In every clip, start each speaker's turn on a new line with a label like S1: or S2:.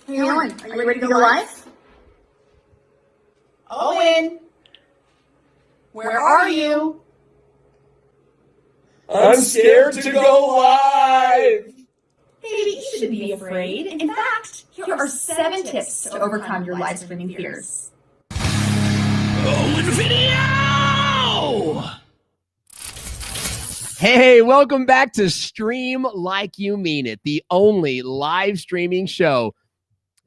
S1: Hey, Owen, are you ready to go live?
S2: Owen, where are you?
S3: I'm scared to go live!
S1: Hey, you shouldn't be afraid. In fact, here are 7 tips to overcome your live streaming fears.
S3: Owen Video!
S4: Hey, welcome back to Stream Like You Mean It, the only live streaming show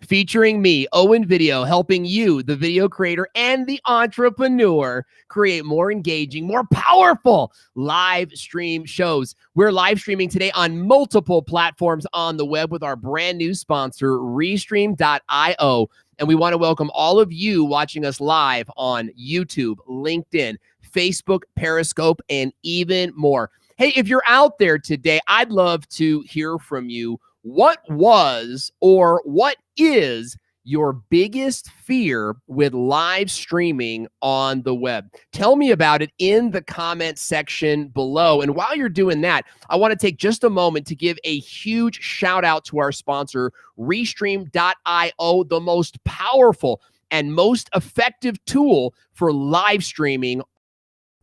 S4: featuring me, Owen Video, helping you, the video creator and the entrepreneur, create more engaging, more powerful live stream shows. We're live streaming today on multiple platforms on the web with our brand new sponsor, Restream.io. And we want to welcome all of you watching us live on YouTube, LinkedIn, Facebook, Periscope, and even more. Hey, if you're out there today, I'd love to hear from you. What was or what is your biggest fear with live streaming on the web? Tell me about it in the comment section below. And while you're doing that, I want to take just a moment to give a huge shout out to our sponsor, Restream.io, the most powerful and most effective tool for live streaming.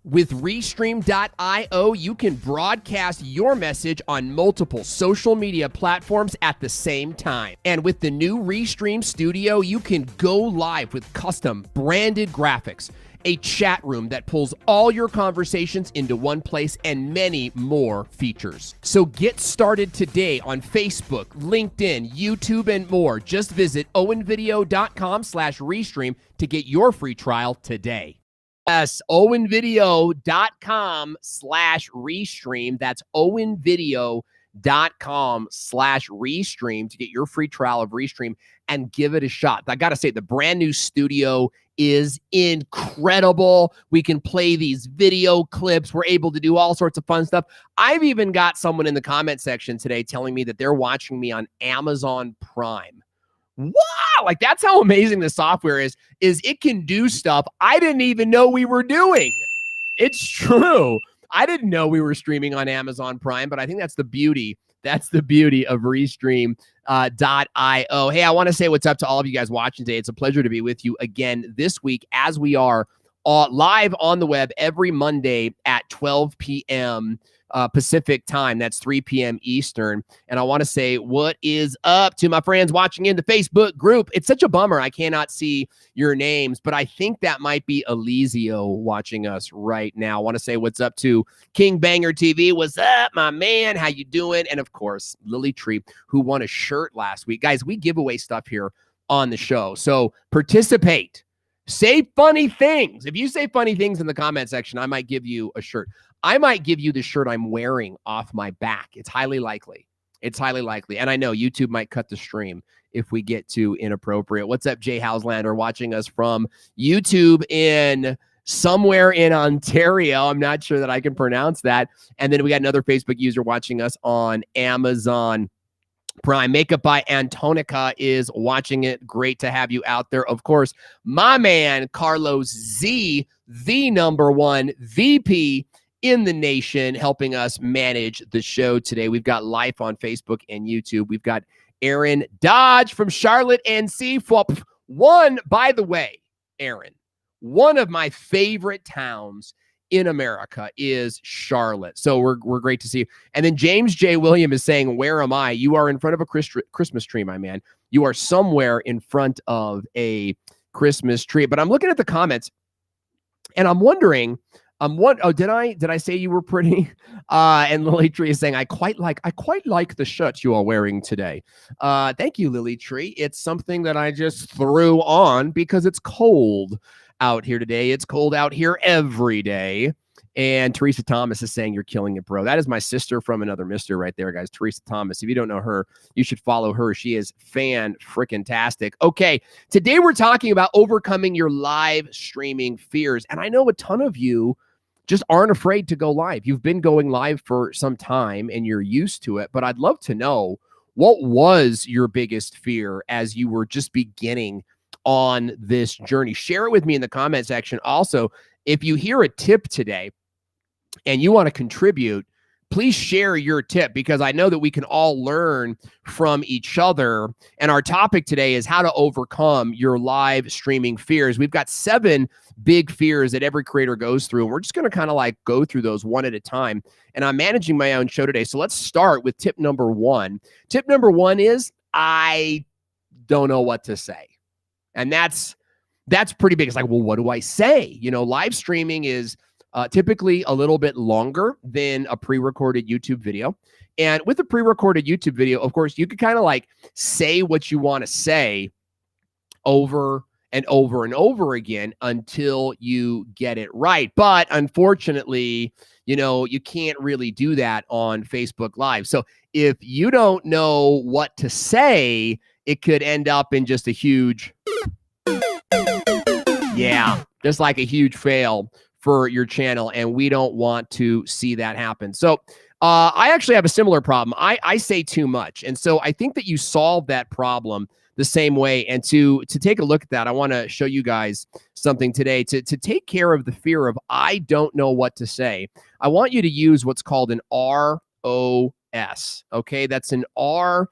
S4: With Restream.io, you can broadcast your message on multiple social media platforms at the same time. And with the new Restream Studio, you can go live with custom branded graphics, a chat room that pulls all your conversations into one place, and many more features. So get started today on Facebook, LinkedIn, YouTube, and more. Just visit owenvideo.com/restream to get your free trial today. Yes, owenvideo.com/restream. That's owenvideo.com/restream to get your free trial of Restream and give it a shot. I got to say, the brand new studio is incredible. We can play these video clips. We're able to do all sorts of fun stuff. I've even got someone in the comment section today telling me that they're watching me on Amazon Prime. Wow, like that's how amazing the software is it can do stuff I didn't even know we were doing. It's true. I didn't know we were streaming on Amazon Prime, but I think that's the beauty. That's the beauty of Restream.io. Hey, I want to say what's up to all of you guys watching today. It's a pleasure to be with you again this week as we are live on the web every Monday at 12 p.m. Pacific time. That's 3 p.m. Eastern. And I want to say what is up to my friends watching in the Facebook group. It's such a bummer I cannot see your names, but I think that might be Elizio watching us right now. I want to say what's up to King Banger TV. What's up, my man? How you doing? And of course, Lily Tree, who won a shirt last week. Guys, we give away stuff here on the show. So participate. Say funny things. If you say funny things in the comment section, I might give you a shirt. I might give you the shirt I'm wearing off my back. It's highly likely. It's highly likely. And I know YouTube might cut the stream if we get too inappropriate. What's up, Jay Houselander, watching us from YouTube in somewhere in Ontario. I'm not sure that I can pronounce that. And then we got another Facebook user watching us on Amazon Prime. Makeup by Antonica is watching it. Great to have you out there. Of course, my man, Carlos Z, the #1 VP in the nation, helping us manage the show today. We've got live on Facebook and YouTube. We've got Aaron Dodge from Charlotte, NC. One, by the way, Aaron, one of my favorite towns in America is Charlotte. So we're great to see you. And then James J. William is saying, where am I? You are in front of a Christmas tree, my man. You are somewhere in front of a Christmas tree. But I'm looking at the comments and I'm wondering, did I say you were pretty? And Lily Tree is saying, I quite like the shirt you are wearing today. Thank you, Lily Tree. It's something that I just threw on because it's cold out here today. It's cold out here every day. And Teresa Thomas is saying, you're killing it, bro. That is my sister from another mister right there, guys. Teresa Thomas. If you don't know her, you should follow her. She is fan-frickin-tastic. Okay, today we're talking about overcoming your live streaming fears. And I know a ton of you just aren't afraid to go live. You've been going live for some time and you're used to it. But I'd love to know, what was your biggest fear as you were just beginning on this journey? Share it with me in the comment section. Also, if you hear a tip today and you want to contribute, please share your tip, because I know that we can all learn from each other. And our topic today is how to overcome your live streaming fears. We've got 7 big fears that every creator goes through, and we're just going to kind of like go through those one at a time. And I'm managing my own show today. So let's start with tip number 1. Tip number 1 is I don't know what to say. And that's pretty big. It's like, well, what do I say? Live streaming is typically a little bit longer than a pre-recorded YouTube video. And with a pre-recorded YouTube video, of course, you could kind of like say what you want to say over and over and over again until you get it right. But unfortunately, you can't really do that on Facebook Live. So if you don't know what to say, it could end up in just a huge, just like a huge fail for your channel. And we don't want to see that happen. So I actually have a similar problem. I say too much. And so I think that you solve that problem the same way. And to take a look at that, I want to show you guys something today. To take care of the fear of I don't know what to say, I want you to use what's called an ROS. Okay, that's an ROS.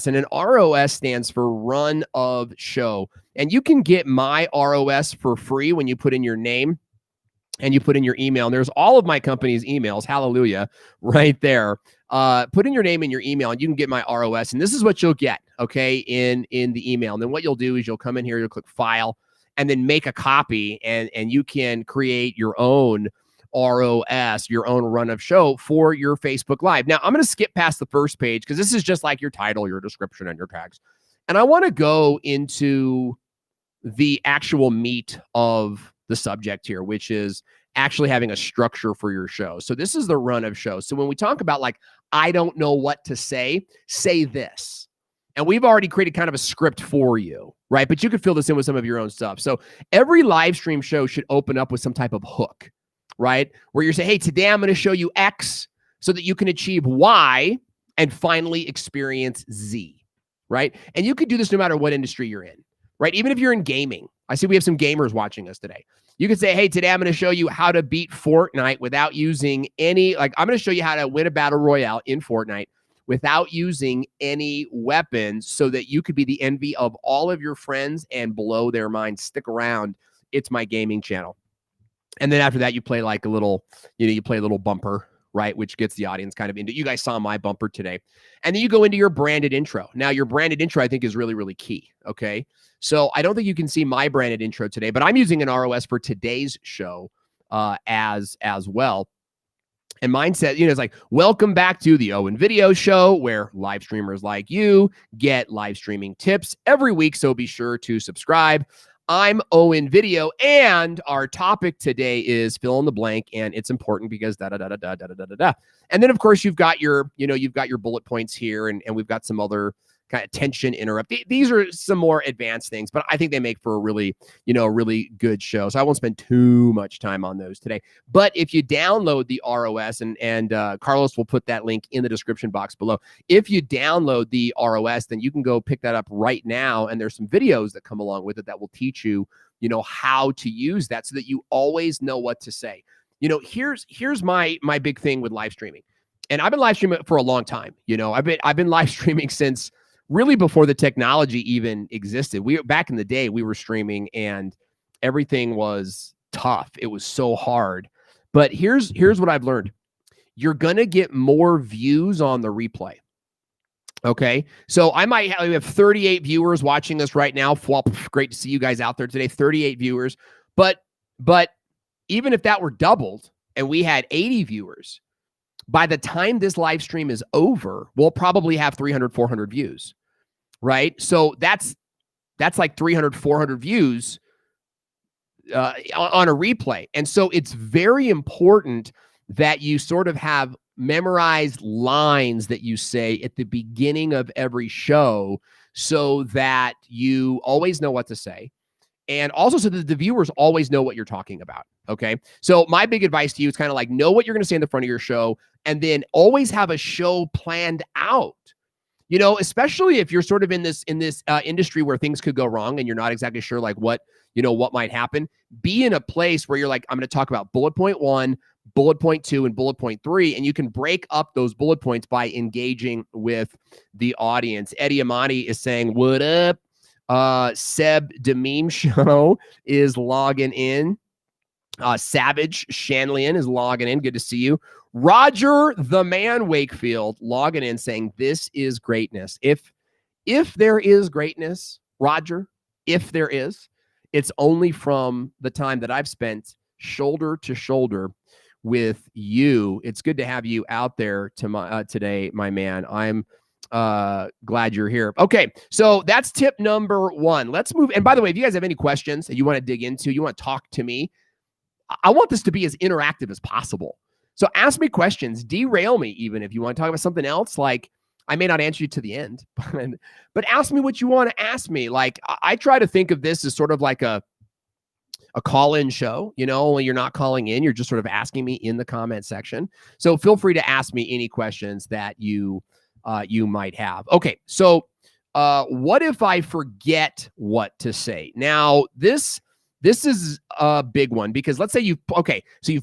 S4: And an ROS stands for run of show. And you can get my ROS for free when you put in your name and you put in your email. And there's all of my company's emails, hallelujah, right there. Put in your name and your email, and you can get my ROS. And this is what you'll get, okay, in the email. And then what you'll do is you'll come in here, you'll click File, and then make a copy, and you can create your own ROS, your own run of show for your Facebook Live. Now, I'm going to skip past the first page because this is just like your title, your description, and your tags. And I want to go into the actual meat of the subject here, which is actually having a structure for your show. So this is the run of show. So when we talk about like, I don't know what to say this. And we've already created kind of a script for you, right? But you could fill this in with some of your own stuff. So every live stream show should open up with some type of hook, right? Where you're saying, hey, today I'm going to show you X so that you can achieve Y and finally experience Z, right? And you could do this no matter what industry you're in, right? Even if you're in gaming. I see we have some gamers watching us today. You could say, hey, today I'm going to show you how to beat Fortnite without using any, I'm going to show you how to win a battle royale in Fortnite without using any weapons so that you could be the envy of all of your friends and blow their minds. Stick around. It's my gaming channel. And then after that, you play like a little, you play a little bumper, right? Which gets the audience kind of into, you guys saw my bumper today. And then you go into your branded intro. Now your branded intro, I think, is really, really key. Okay. So I don't think you can see my branded intro today, but I'm using an ROS for today's show as well. And mine said, it's like, welcome back to the Owen Video Show, where live streamers like you get live streaming tips every week. So be sure to subscribe. I'm Owen Video, and our topic today is fill in the blank, and it's important because da-da-da-da-da-da-da-da-da. And then, of course, you've got your bullet points here, and we've got some other kind of tension interrupt. These are some more advanced things, but I think they make for a really, really good show. So I won't spend too much time on those today. But if you download the ROS, and Carlos will put that link in the description box below. If you download the ROS, then you can go pick that up right now. And there's some videos that come along with it that will teach you, how to use that so that you always know what to say. Here's my big thing with live streaming. And I've been live streaming for a long time. I've been live streaming since really before the technology even existed. Back in the day, we were streaming and everything was tough. It was so hard. But here's what I've learned. You're going to get more views on the replay. Okay. So we have 38 viewers watching us right now. Great to see you guys out there today. 38 viewers. But even if that were doubled and we had 80 viewers, by the time this live stream is over, we'll probably have 300, 400 views, right? So that's like 300, 400 views on a replay. And so it's very important that you sort of have memorized lines that you say at the beginning of every show so that you always know what to say. And also so that the viewers always know what you're talking about. Okay. So my big advice to you is kind of like, know what you're going to say in the front of your show, and then always have a show planned out, especially if you're sort of in this industry where things could go wrong and you're not exactly sure like what might happen. Be in a place where you're like, I'm going to talk about bullet point 1, bullet point 2 and bullet point 3, and you can break up those bullet points by engaging with the audience. Eddie Amati is saying, what up? Seb Dememe Show is logging in. Savage Shanlian is logging in. Good to see you. Roger the Man Wakefield logging in saying, this is greatness. If there is greatness, Roger, if there is, it's only from the time that I've spent shoulder to shoulder with you. It's good to have you out there today, my man. I'm glad you're here. Okay, so that's tip number 1. Let's move. And by the way, if you guys have any questions that you want to dig into, you want to talk to me, I want this to be as interactive as possible. So ask me questions, derail me even if you want to talk about something else. Like, I may not answer you to the end, but ask me what you want to ask me. Like, I try to think of this as sort of like a call-in show. You know, when you're not calling in, you're just sort of asking me in the comment section. So feel free to ask me any questions that you might have. Okay, so what if I forget what to say? Now, this is a big one, because let's say you've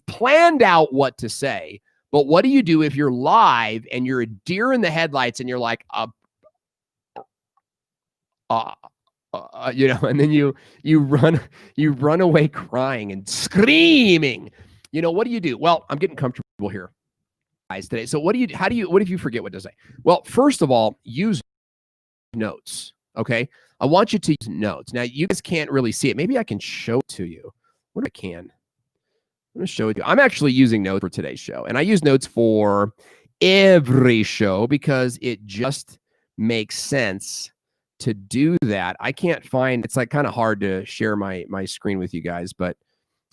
S4: planned out what to say, but what do you do if you're live and you're a deer in the headlights and you're like, and then you run away crying and screaming. You know, what do you do? Well, I'm getting comfortable here, guys, today. So what if you forget what to say? Well, first of all, use notes. Okay. I want you to use notes. Now, you guys can't really see it. Maybe I can show it to you. What I can. I'm going to show it to you. I'm actually using notes for today's show. And I use notes for every show because it just makes sense to do that. I can't find, it's like kind of hard to share my screen with you guys, but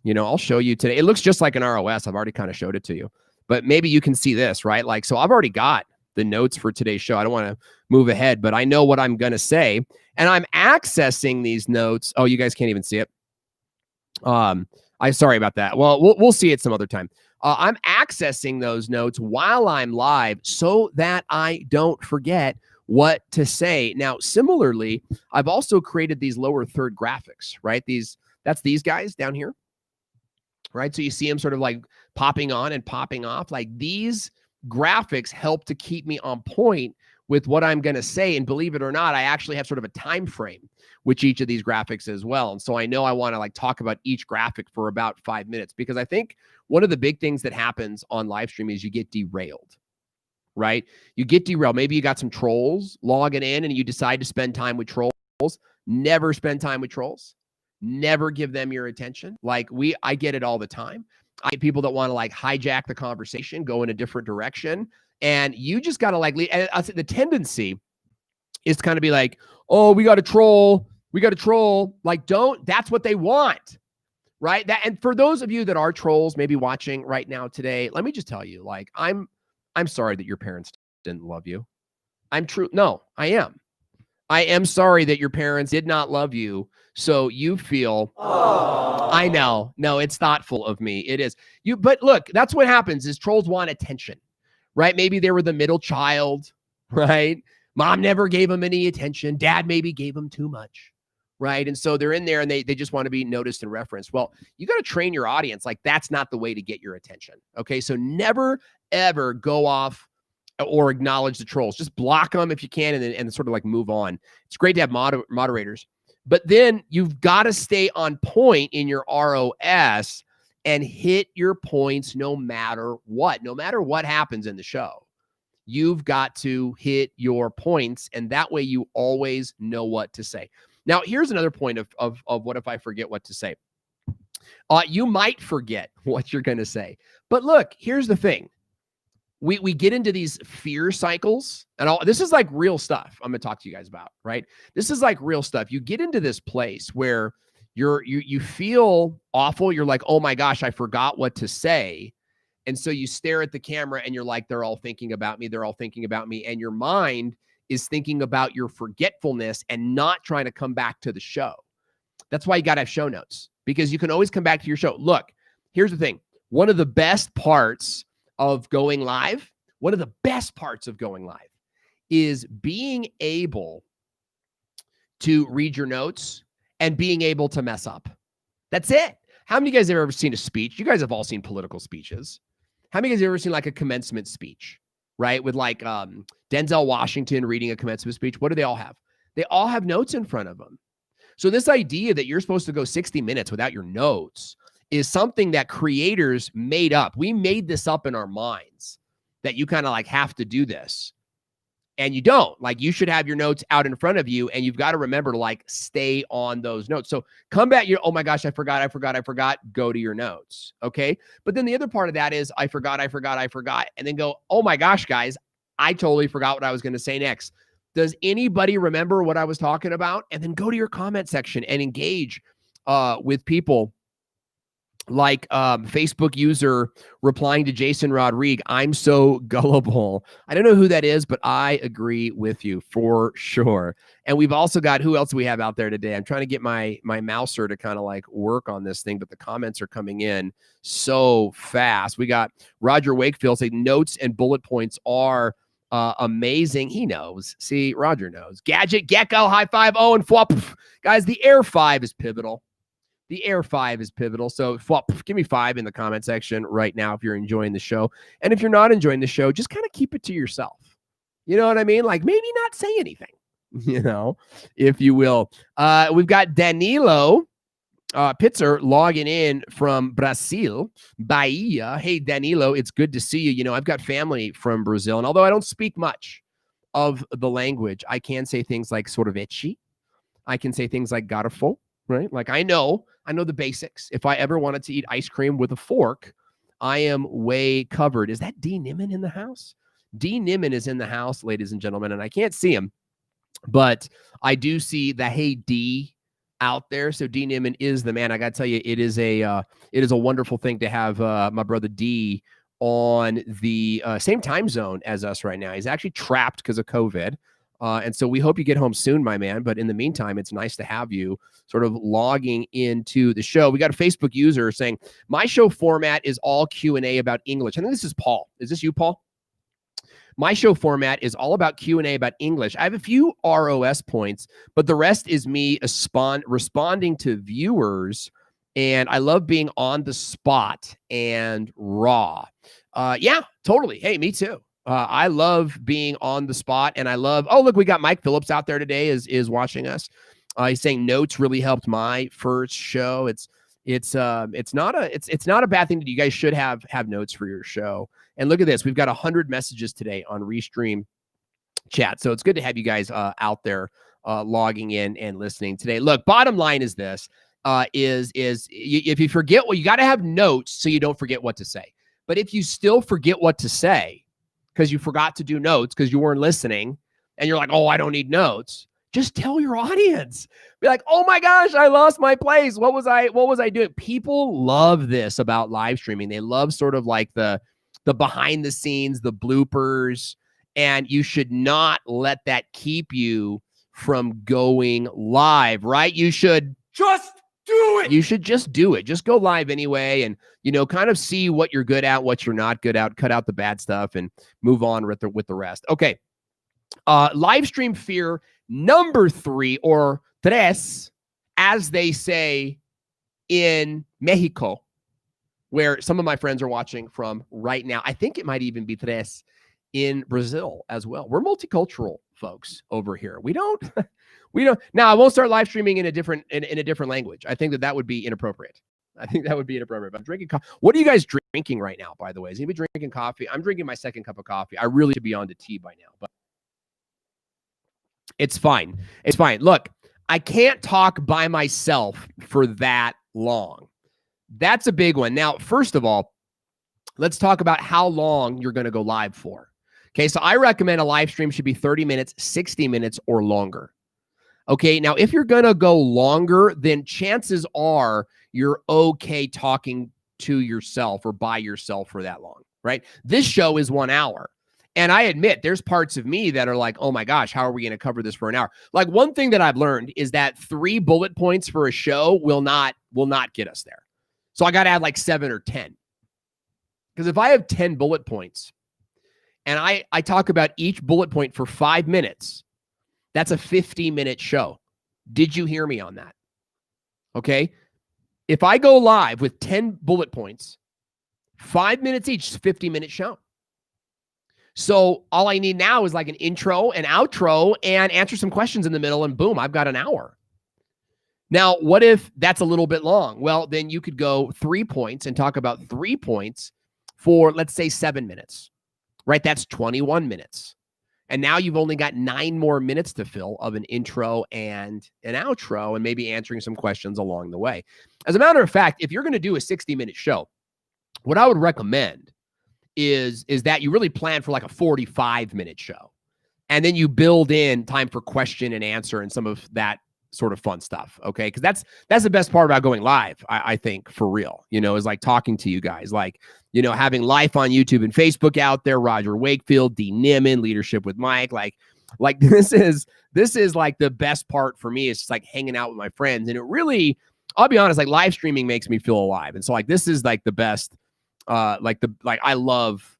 S4: you know, I'll show you today. It looks just like an ROS. I've already kind of showed it to you, but maybe you can see this, right? Like, so I've already got the notes for today's show. I don't want to move ahead, but I know what I'm going to say, and I'm accessing these notes. Oh, you guys can't even see it. Sorry about that. Well, we'll see it some other time. I'm accessing those notes while I'm live so that I don't forget what to say. Now, similarly, I've also created these lower third graphics, right? That's these guys down here, right? So you see them sort of like popping on and popping off. Like, these graphics help to keep me on point with what I'm going to say. And believe it or not, I actually have sort of a time frame with each of these graphics as well. And so I know I want to like talk about each graphic for about 5 minutes, because I think one of the big things that happens on live stream is you get derailed, right? You get derailed. Maybe you got some trolls logging in and you decide to spend time with trolls. Never spend time with trolls. Never give them your attention. Like, I get it all the time. I get people that want to like hijack the conversation, go in a different direction. And you just got to like, the tendency is to kind of be like, oh, we got a troll. Like, that's what they want, right? And for those of you that are trolls, maybe watching right now today, let me just tell you, like, I'm sorry that your parents didn't love you. No, I am. I am sorry that your parents did not love you. So you feel, aww. I know. No, it's thoughtful of me. It is. But look, that's what happens is trolls want attention, right? Maybe they were the middle child, right? Mom never gave them any attention. Dad maybe gave them too much, right? And so they're in there and they just want to be noticed and referenced. Well, you got to train your audience. Like, that's not the way to get your attention. Okay. So never, ever go off or acknowledge the trolls. Just block them if you can, and then sort of like move on. It's great to have moderators, but then you've got to stay on point in your ROS and hit your points no matter what. No matter what happens in the show, you've got to hit your points, and that way you always know what to say. Now, here's another point of what if I forget what to say. You might forget what you're going to say, but look, here's the thing. We get into these fear cycles, and this is like real stuff I'm going to talk to you guys about, right? This is like real stuff. You get into this place where you feel awful. You're like, oh my gosh, I forgot what to say. And so you stare at the camera and you're like, they're all thinking about me. They're all thinking about me. And your mind is thinking about your forgetfulness and not trying to come back to the show. That's why you got to have show notes, because you can always come back to your show. Look, here's the thing. One of the best parts of going live, is being able to read your notes and being able to mess up. That's it. How many of you guys have ever seen a speech? You guys have all seen political speeches, How many of you guys have ever seen like a commencement speech, right? With like Denzel Washington reading a commencement speech. What do they all have? They all have notes in front of them. So this idea that you're supposed to go 60 minutes without your notes is something that creators made up. We made this up in our minds that you kind of like have to do this. And you don't. Like, you should have your notes out in front of you, and you've got to remember to like stay on those notes. So come back, oh my gosh, I forgot. Go to your notes. Okay. But then the other part of that is I forgot. And then go, oh my gosh, guys, I totally forgot what I was going to say next. Does anybody remember what I was talking about? And then go to your comment section and engage with people. Like Facebook user replying to Jason Rodriguez, I'm so gullible. I don't know who that is, but I agree with you for sure. And we've also got, who else do we have out there today? I'm trying to get my mouser to kind of like work on this thing, but the comments are coming in so fast. We got Roger Wakefield saying notes and bullet points are amazing. He knows. See, Roger knows. Gadget Gecko, high five. Oh, and flop. Guys, the Air 5 is pivotal. The Air 5 is pivotal. So give me 5 in the comment section right now if you're enjoying the show. And if you're not enjoying the show, just kind of keep it to yourself. You know what I mean? Like, maybe not say anything, you know, if you will. We've got Danilo Pitzer logging in from Brazil, Bahia. Hey, Danilo, it's good to see you. You know, I've got family from Brazil, and although I don't speak much of the language, I can say things like sorvete. I can say things like garfo. Right? Like I know the basics. If I ever wanted to eat ice cream with a fork, I am way covered. Is that D. Niman in the house? D. Niman is in the house, ladies and gentlemen, and I can't see him, but I do see the Hey D out there. So D. Niman is the man. I got to tell you, it is a wonderful thing to have my brother D on the same time zone as us right now. He's actually trapped because of COVID. And so we hope you get home soon, my man. But in the meantime, it's nice to have you sort of logging into the show. We got a Facebook user saying, my show format is all Q&A about English. I think this is Paul. Is this you, Paul? My show format is all about Q&A about English. I have a few ROS points, but the rest is me responding to viewers. And I love being on the spot and raw. Yeah, totally. Hey, me too. I love being on the spot, and I love, oh, look, we got Mike Phillips out there today is watching us. He's saying notes really helped my first show. It's not a bad thing that you guys should have notes for your show. And look at this. We've got 100 messages today on Restream chat. So it's good to have you guys out there logging in and listening today. Look, bottom line is this, if you forget you got to have notes so you don't forget what to say. But if you still forget what to say, because you forgot to do notes because you weren't listening and you're like, oh, I don't need notes. Just tell your audience. Be like, oh my gosh, I lost my place. What was I doing? People love this about live streaming. They love sort of like the behind the scenes, the bloopers, and you should not let that keep you from going live, right? You should just do it. You should just do it. Just go live anyway and, you know, kind of see what you're good at, what you're not good at, cut out the bad stuff and move on with the rest. Okay. Live stream fear number 3 or tres, as they say in Mexico, where some of my friends are watching from right now. I think it might even be tres in Brazil as well. We're multicultural folks over here. We don't now I won't start live streaming in a different language. I think that would be inappropriate. But I'm drinking coffee. What are you guys drinking right now, by the way? Is anybody drinking coffee? I'm drinking my second cup of coffee. I really should be on to tea by now, but it's fine. It's fine. Look, I can't talk by myself for that long. That's a big one. Now, first of all, let's talk about how long you're going to go live for. Okay, so I recommend a live stream should be 30 minutes, 60 minutes, or longer. Okay, now if you're going to go longer, then chances are you're okay talking to yourself or by yourself for that long, right? This show is 1 hour. And I admit there's parts of me that are like, oh my gosh, how are we going to cover this for an hour? Like, one thing that I've learned is that 3 bullet points for a show will not get us there. So I got to add like 7 or 10. Because if I have 10 bullet points and I talk about each bullet point for 5 minutes, that's a 50-minute show. Did you hear me on that? Okay. If I go live with 10 bullet points 5 minutes each, 50-minute show. So all I need now is like an intro, an outro, and answer some questions in the middle, and boom, I've got an hour. Now, what if that's a little bit long? Well, then you could go 3 points and talk about 3 points for, let's say, 7 minutes, right? That's 21 minutes. And now you've only got 9 more minutes to fill of an intro and an outro, and maybe answering some questions along the way. As a matter of fact, if you're going to do a 60-minute show, what I would recommend is that you really plan for like a 45-minute show. And then you build in time for question and answer and some of that sort of fun stuff. Okay. Because that's the best part about going live, I think, for real, is like talking to you guys, like, having life on YouTube and Facebook out there, Roger Wakefield, D. Nimmin, Leadership with Mike. Like this is like the best part for me. It's just like hanging out with my friends. And it really, I'll be honest, like live streaming makes me feel alive. And so like, this is like the best. I love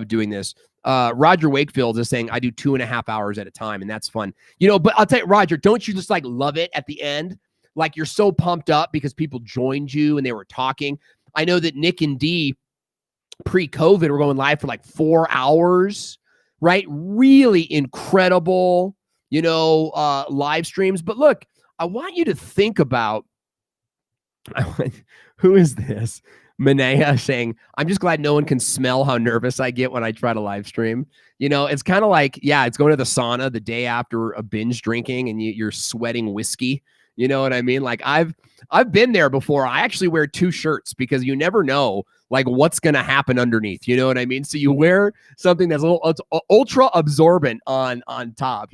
S4: doing this. Roger Wakefield is saying I do 2.5 hours at a time, and that's fun. But I'll tell you, Roger, don't you just like love it at the end? Like you're so pumped up because people joined you and they were talking. I know that Nick and Dee pre-COVID were going live for like 4 hours, right? Really incredible, live streams. But look, I want you to think about who is this? Manea saying, I'm just glad no one can smell how nervous I get when I try to live stream. It's kind of like, it's going to the sauna the day after a binge drinking and you're sweating whiskey. You know what I mean? Like I've been there before. I actually wear 2 shirts because you never know like what's going to happen underneath. You know what I mean? So you wear something that's ultra absorbent on top,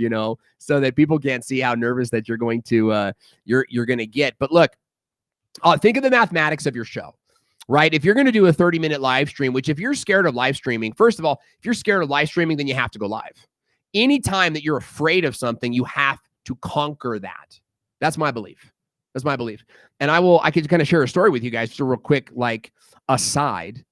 S4: so that people can't see how nervous that you're going to get. But look, think of the mathematics of your show. Right? If you're going to do a 30-minute live stream, which if you're scared of live streaming, first of all, if you're scared of live streaming, then you have to go live. Anytime that you're afraid of something, you have to conquer that. That's my belief. And I could kind of share a story with you guys, just a real quick, like aside,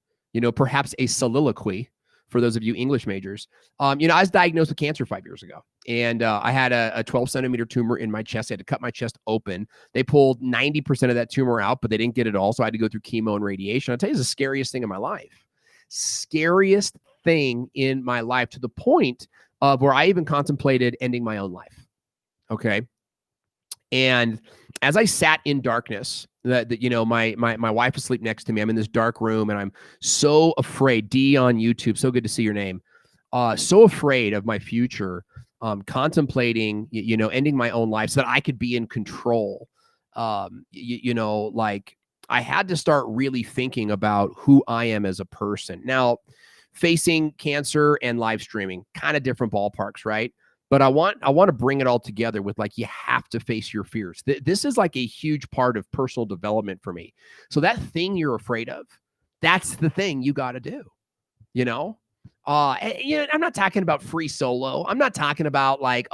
S4: perhaps a soliloquy for those of you English majors. I was diagnosed with cancer 5 years ago, and I had a 12-centimeter tumor in my chest. I had to cut my chest open. They pulled 90% of that tumor out, but they didn't get it all, so I had to go through chemo and radiation. I'll tell you, it's the scariest thing in my life. Scariest thing in my life, to the point of where I even contemplated ending my own life. Okay. And as I sat in darkness, my wife is asleep next to me. I'm in this dark room and I'm so afraid. D on YouTube, so good to see your name. So afraid of my future, contemplating, ending my own life so that I could be in control. Like I had to start really thinking about who I am as a person. Now, facing cancer and live streaming, kind of different ballparks, right? But I want to bring it all together with like, you have to face your fears. This is like a huge part of personal development for me. So that thing you're afraid of, that's the thing you got to do, I'm not talking about free solo. I'm not talking about like,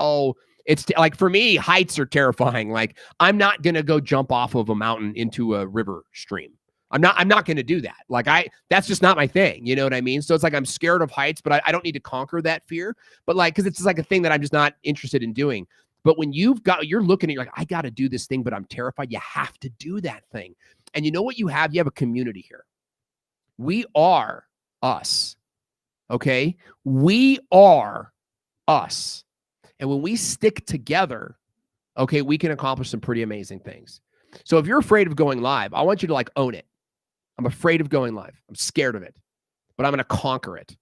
S4: it's like for me, heights are terrifying. Like I'm not going to go jump off of a mountain into a river stream. I'm not going to do that. Like that's just not my thing. You know what I mean? So it's like, I'm scared of heights, but I don't need to conquer that fear. But like, cause it's just like a thing that I'm just not interested in doing. But when you're looking at, you're like, I got to do this thing, but I'm terrified. You have to do that thing. And you know what you have? You have a community here. We are us. Okay. We are us. And when we stick together, okay, we can accomplish some pretty amazing things. So if you're afraid of going live, I want you to like own it. I'm afraid of going live. I'm scared of it, but I'm going to conquer it.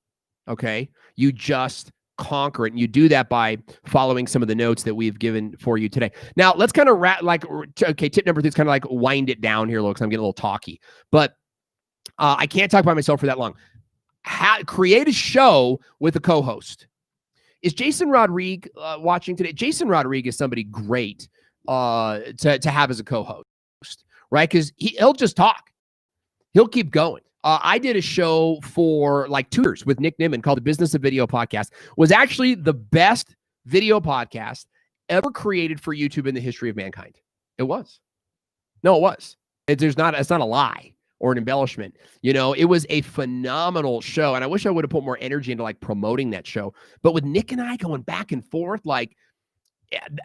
S4: Okay. You just conquer it. And you do that by following some of the notes that we've given for you today. Now let's kind of tip number 3 is kind of like wind it down here a little, because I'm getting a little talky, but I can't talk by myself for that long. Create a show with a co-host. Is Jason Rodriguez watching today? Jason Rodriguez is somebody great to have as a co-host, right? Because he'll just talk. He'll keep going. I did a show for like 2 years with Nick Nimmin called The Business of Video Podcast. Was actually the best video podcast ever created for YouTube in the history of mankind. It was. No, it was. It's not a lie or an embellishment. It was a phenomenal show. And I wish I would have put more energy into like promoting that show. But with Nick and I going back and forth, like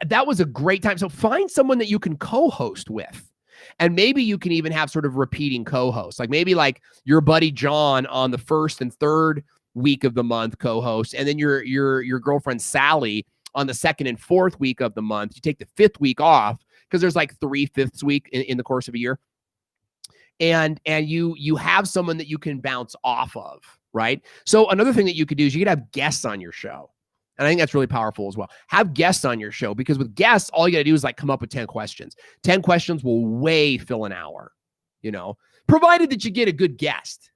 S4: that was a great time. So find someone that you can co-host with. And maybe you can even have sort of repeating co-hosts, like maybe like your buddy John on the first and third week of the month co-host, and then your girlfriend Sally on the second and fourth week of the month. You take the fifth week off because there's like 3 fifths week in the course of a year. And you have someone that you can bounce off of, right? So another thing that you could do is you could have guests on your show. And I think that's really powerful as well. Have guests on your show, because with guests, all you got to do is like come up with 10 questions. 10 questions will way fill an hour, you know, provided that you get a good guest.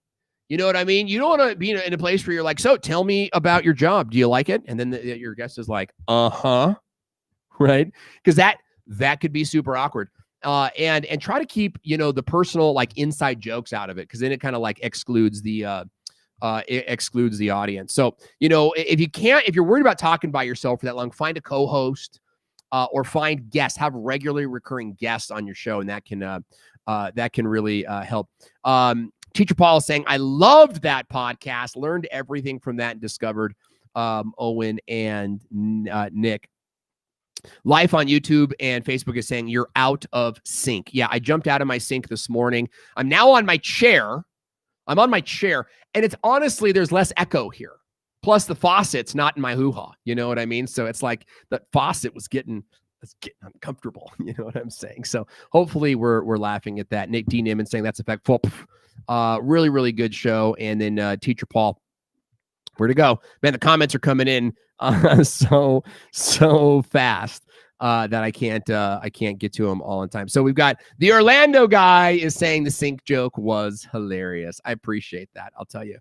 S4: You know what I mean? You don't want to be in a place where you're like, so tell me about your job. Do you like it? And then your guest is like, right? Because that could be super awkward. And try to keep, you know, the personal like inside jokes out of it, because then it kind of like excludes the audience. So, you know, if you're worried about talking by yourself for that long, find a co-host or find guests, have regularly recurring guests on your show. And that can really help. Teacher Paul is saying, I loved that podcast, learned everything from that, and discovered Owen and Nick. Life on YouTube and Facebook is saying you're out of sync. Yeah, I jumped out of my sync this morning. I'm now on my chair. I'm on my chair, and it's honestly, there's less echo here. Plus the faucet's not in my hoo-ha. You know what I mean? So it's like the faucet was getting uncomfortable. You know what I'm saying? So hopefully we're laughing at that. Nick D. Niman saying that's effective. Really, really good show. And then Teacher Paul, where to go? Man, the comments are coming in so fast that I can't get to them all in time. So we've got the Orlando guy is saying the sync joke was hilarious. I appreciate that. I'll tell you,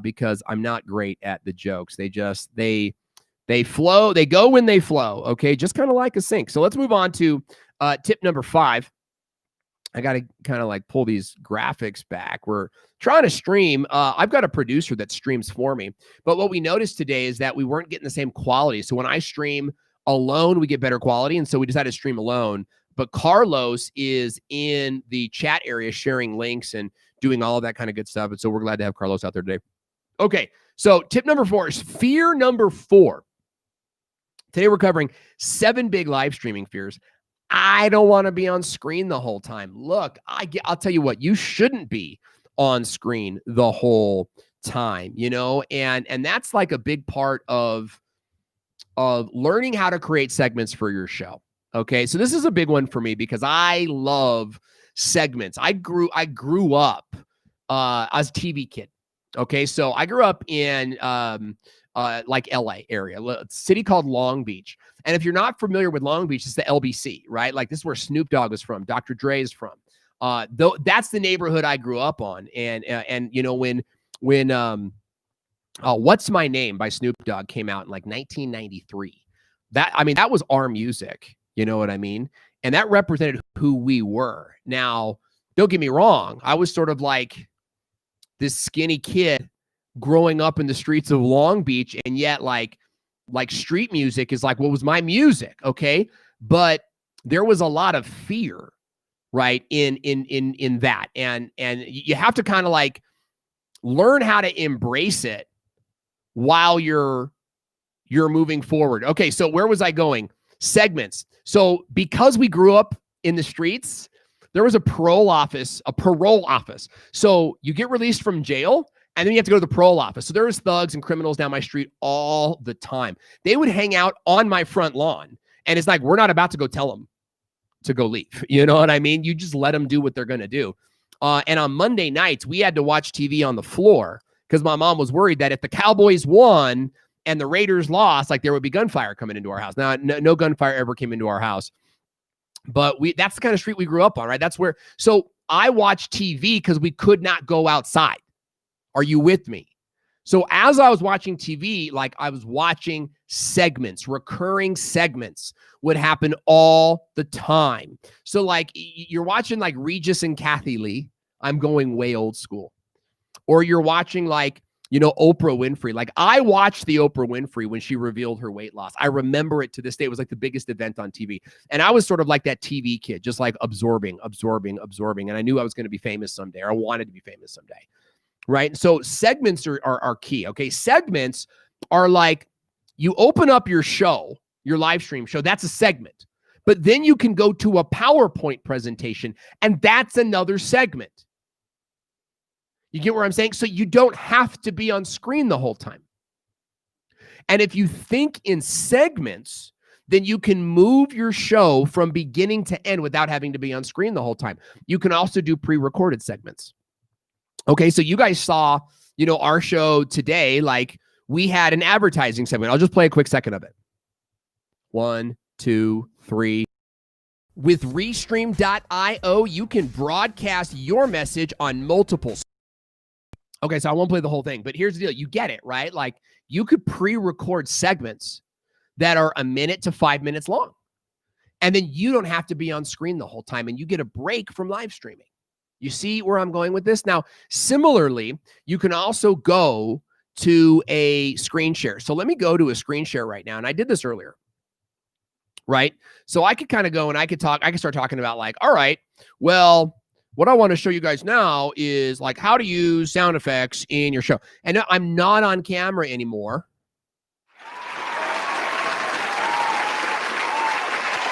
S4: because I'm not great at the jokes. They flow. They go when they flow. Okay, just kind of like a sync. So let's move on to tip number 5. I got to kind of like pull these graphics back. We're trying to stream. I've got a producer that streams for me. But what we noticed today is that we weren't getting the same quality. So when I stream alone, we get better quality. And so we decided to stream alone. But Carlos is in the chat area sharing links and doing all of that kind of good stuff. And so we're glad to have Carlos out there today. Okay, so tip number 4 is fear number 4. Today we're covering 7 big live streaming fears. I don't want to be on screen the whole time. Look, I'll tell you what, you shouldn't be on screen the whole time, you know, and that's like a big part of learning how to create segments for your show. Okay, so this is a big one for me because I love segments. I grew up as a TV kid. Okay, so I grew up in like LA area, a city called Long Beach. And if you're not familiar with Long Beach, it's the LBC, right? Like this is where Snoop Dogg is from, Dr. Dre is from. Though that's the neighborhood I grew up on. And you know, when What's My Name by Snoop Dogg came out in like 1993, that was our music, you know what I mean? And that represented who we were. Now, don't get me wrong, I was sort of like this skinny kid growing up in the streets of Long Beach, and yet like street music is like what was my music, okay? But there was a lot of fear, right, in that, and you have to kind of like learn how to embrace it while you're moving forward. Okay, so where was I going? Segments. So because we grew up in the streets, there was a parole office. So you get released from jail, and then you have to go to the parole office. So there was thugs and criminals down my street all the time. They would hang out on my front lawn. And it's like, we're not about to go tell them to go leave. You know what I mean? You just let them do what they're going to do. And on Monday nights, we had to watch TV on the floor because my mom was worried that if the Cowboys won and the Raiders lost, like there would be gunfire coming into our house. Now, no gunfire ever came into our house. But that's the kind of street we grew up on, right? That's where, so I watched TV because we could not go outside. Are you with me? So as I was watching TV, like I was watching segments, recurring segments would happen all the time. So like you're watching like Regis and Kathy Lee. I'm going way old school. Or you're watching like, you know, Oprah Winfrey. Like I watched the Oprah Winfrey when she revealed her weight loss. I remember it to this day. It was like the biggest event on TV. And I was sort of like that TV kid, just like absorbing. And I knew I was going to be famous someday, or I wanted to be famous someday. Right. So segments are key. Okay. Segments are like you open up your show, your live stream show. That's a segment. But then you can go to a PowerPoint presentation, and that's another segment. You get where I'm saying? So you don't have to be on screen the whole time. And if you think in segments, then you can move your show from beginning to end without having to be on screen the whole time. You can also do pre-recorded segments. Okay, so you guys saw, our show today, like we had an advertising segment. I'll just play a quick second of it. 1, 2, 3. With Restream.io, you can broadcast your message on multiple. Okay, so I won't play the whole thing, but here's the deal. You get it, right? Like you could pre-record segments that are 1 minute to 5 minutes long. And then you don't have to be on screen the whole time, and you get a break from live streaming. You see where I'm going with this? Now, similarly, you can also go to a screen share. So let me go to a screen share right now. And I did this earlier. Right? So I could kind of go and I could start talking about like, all right, well, what I want to show you guys now is like how to use sound effects in your show. And I'm not on camera anymore.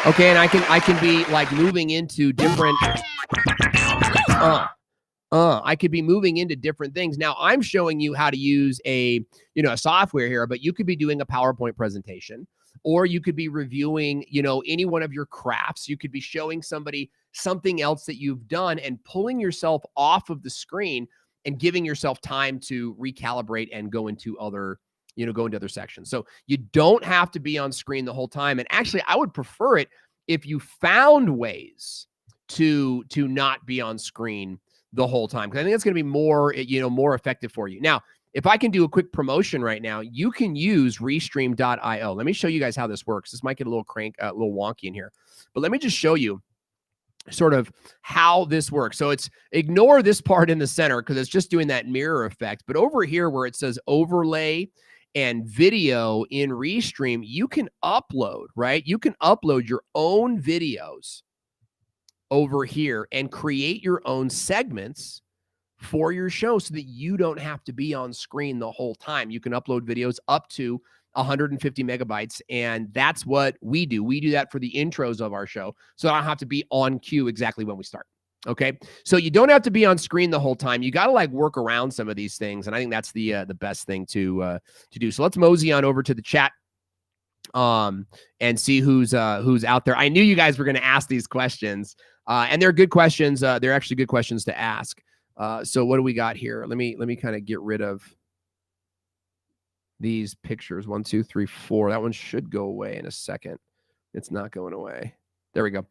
S4: Okay, and I can be like moving into different I could be moving into different things. Now I'm showing you how to use a software here, but you could be doing a PowerPoint presentation. Or you could be reviewing, any one of your crafts. You could be showing somebody something else that you've done and pulling yourself off of the screen and giving yourself time to recalibrate and go into other sections. So you don't have to be on screen the whole time. And actually, I would prefer it if you found ways to not be on screen the whole time, because I think it's going to be more effective for you. Now, if I can do a quick promotion right now, you can use Restream.io. Let me show you guys how this works. This might get a little wonky in here, but let me just show you sort of how this works. So ignore this part in the center because it's just doing that mirror effect. But over here where it says overlay and video in Restream, you can upload, right? You can upload your own videos over here and create your own segments for your show so that you don't have to be on screen the whole time. You can upload videos up to 150 megabytes, and that's what we do. We do that for the intros of our show, so I don't have to be on cue exactly when we start. Okay, so you don't have to be on screen the whole time. You got to like work around some of these things, and I think that's the best thing to do. So let's mosey on over to the chat and see who's out there. I knew you guys were going to ask these questions, and they're good questions. They're actually good questions to ask. So what do we got here? Let me kind of get rid of these pictures. 1, 2, 3, 4. That one should go away in a second. It's not going away. There we go.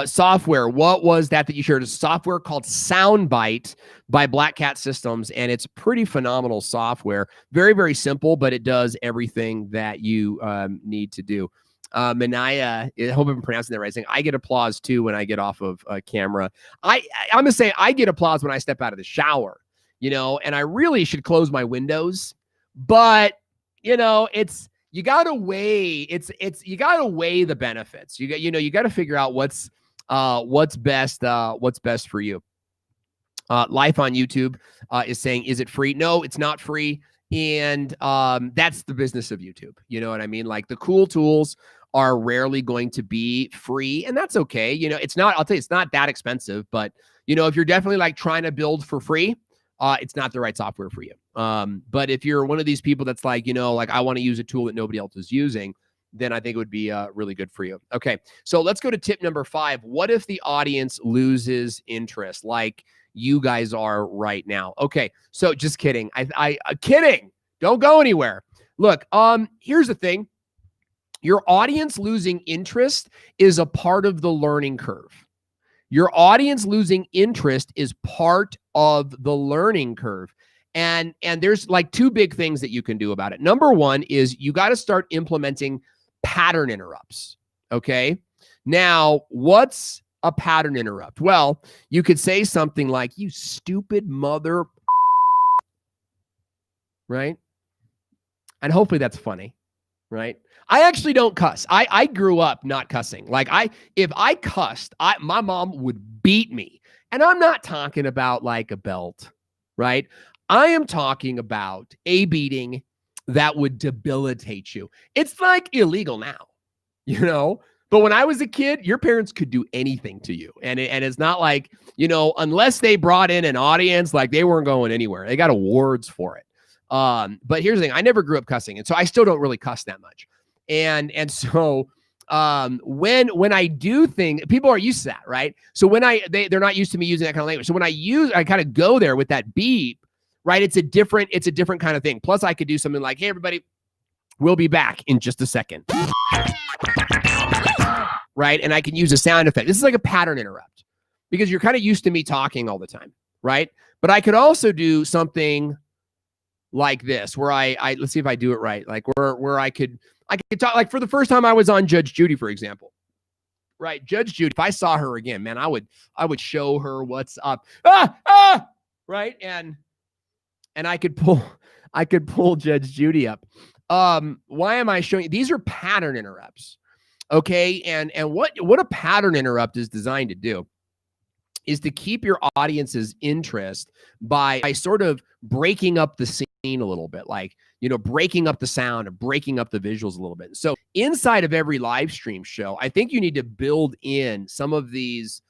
S4: Software. What was that you shared? A software called Soundbite by Black Cat Systems, and it's pretty phenomenal software. Very, very simple, but it does everything that you need to do. Manaya, I hope I'm pronouncing that right, saying I get applause too when I get off of camera. I'm gonna say I get applause when I step out of the shower, and I really should close my windows, but you gotta weigh you gotta weigh the benefits. You gotta figure out what's best for you. Life on YouTube is saying, is it free? No, it's not free. And that's the business of YouTube. You know what I mean? Like the cool tools are rarely going to be free, and that's okay. It's not, I'll tell you, it's not that expensive, but if you're definitely like trying to build for free, it's not the right software for you. But if you're one of these people that's like, like I want to use a tool that nobody else is using, then I think it would be really good for you. Okay, so let's go to tip number 5. What if the audience loses interest, like you guys are right now? Okay, so just kidding. I kidding. Don't go anywhere. Look, here's the thing. Your audience losing interest is a part of the learning curve. Your audience losing interest is part of the learning curve. And there's like 2 big things that you can do about it. Number 1 is you got to start implementing pattern interrupts. Okay. Now, what's a pattern interrupt? Well, you could say something like, you stupid mother, right? And hopefully that's funny, right? I actually don't cuss. I grew up not cussing. Like if I cussed, my mom would beat me. And I'm not talking about like a belt, right? I am talking about a beating that would debilitate you. It's like illegal now, But when I was a kid, your parents could do anything to you. And it's not like, you know, unless they brought in an audience, like they weren't going anywhere. They got awards for it. But here's the thing. I never grew up cussing. And so I still don't really cuss that much. And so when I do things, people are used to that, right? So when they're not used to me using that kind of language. So when I kind of go there with that beep, right? It's a different kind of thing. Plus I could do something like, hey, everybody, we'll be back in just a second. Right? And I can use a sound effect. This is like a pattern interrupt because you're kind of used to me talking all the time, right? But I could also do something like this where I let's see if I do it right. Like where I could talk, like for the first time I was on Judge Judy, for example, right? Judge Judy, if I saw her again, man, I would show her what's up. Right? And I could pull Judge Judy up. Why am I showing you? These are pattern interrupts. Okay. And what a pattern interrupt is designed to do is to keep your audience's interest by sort of breaking up the scene a little bit, like, you know, breaking up the sound or breaking up the visuals a little bit. So inside of every live stream show, I think you need to build in some of these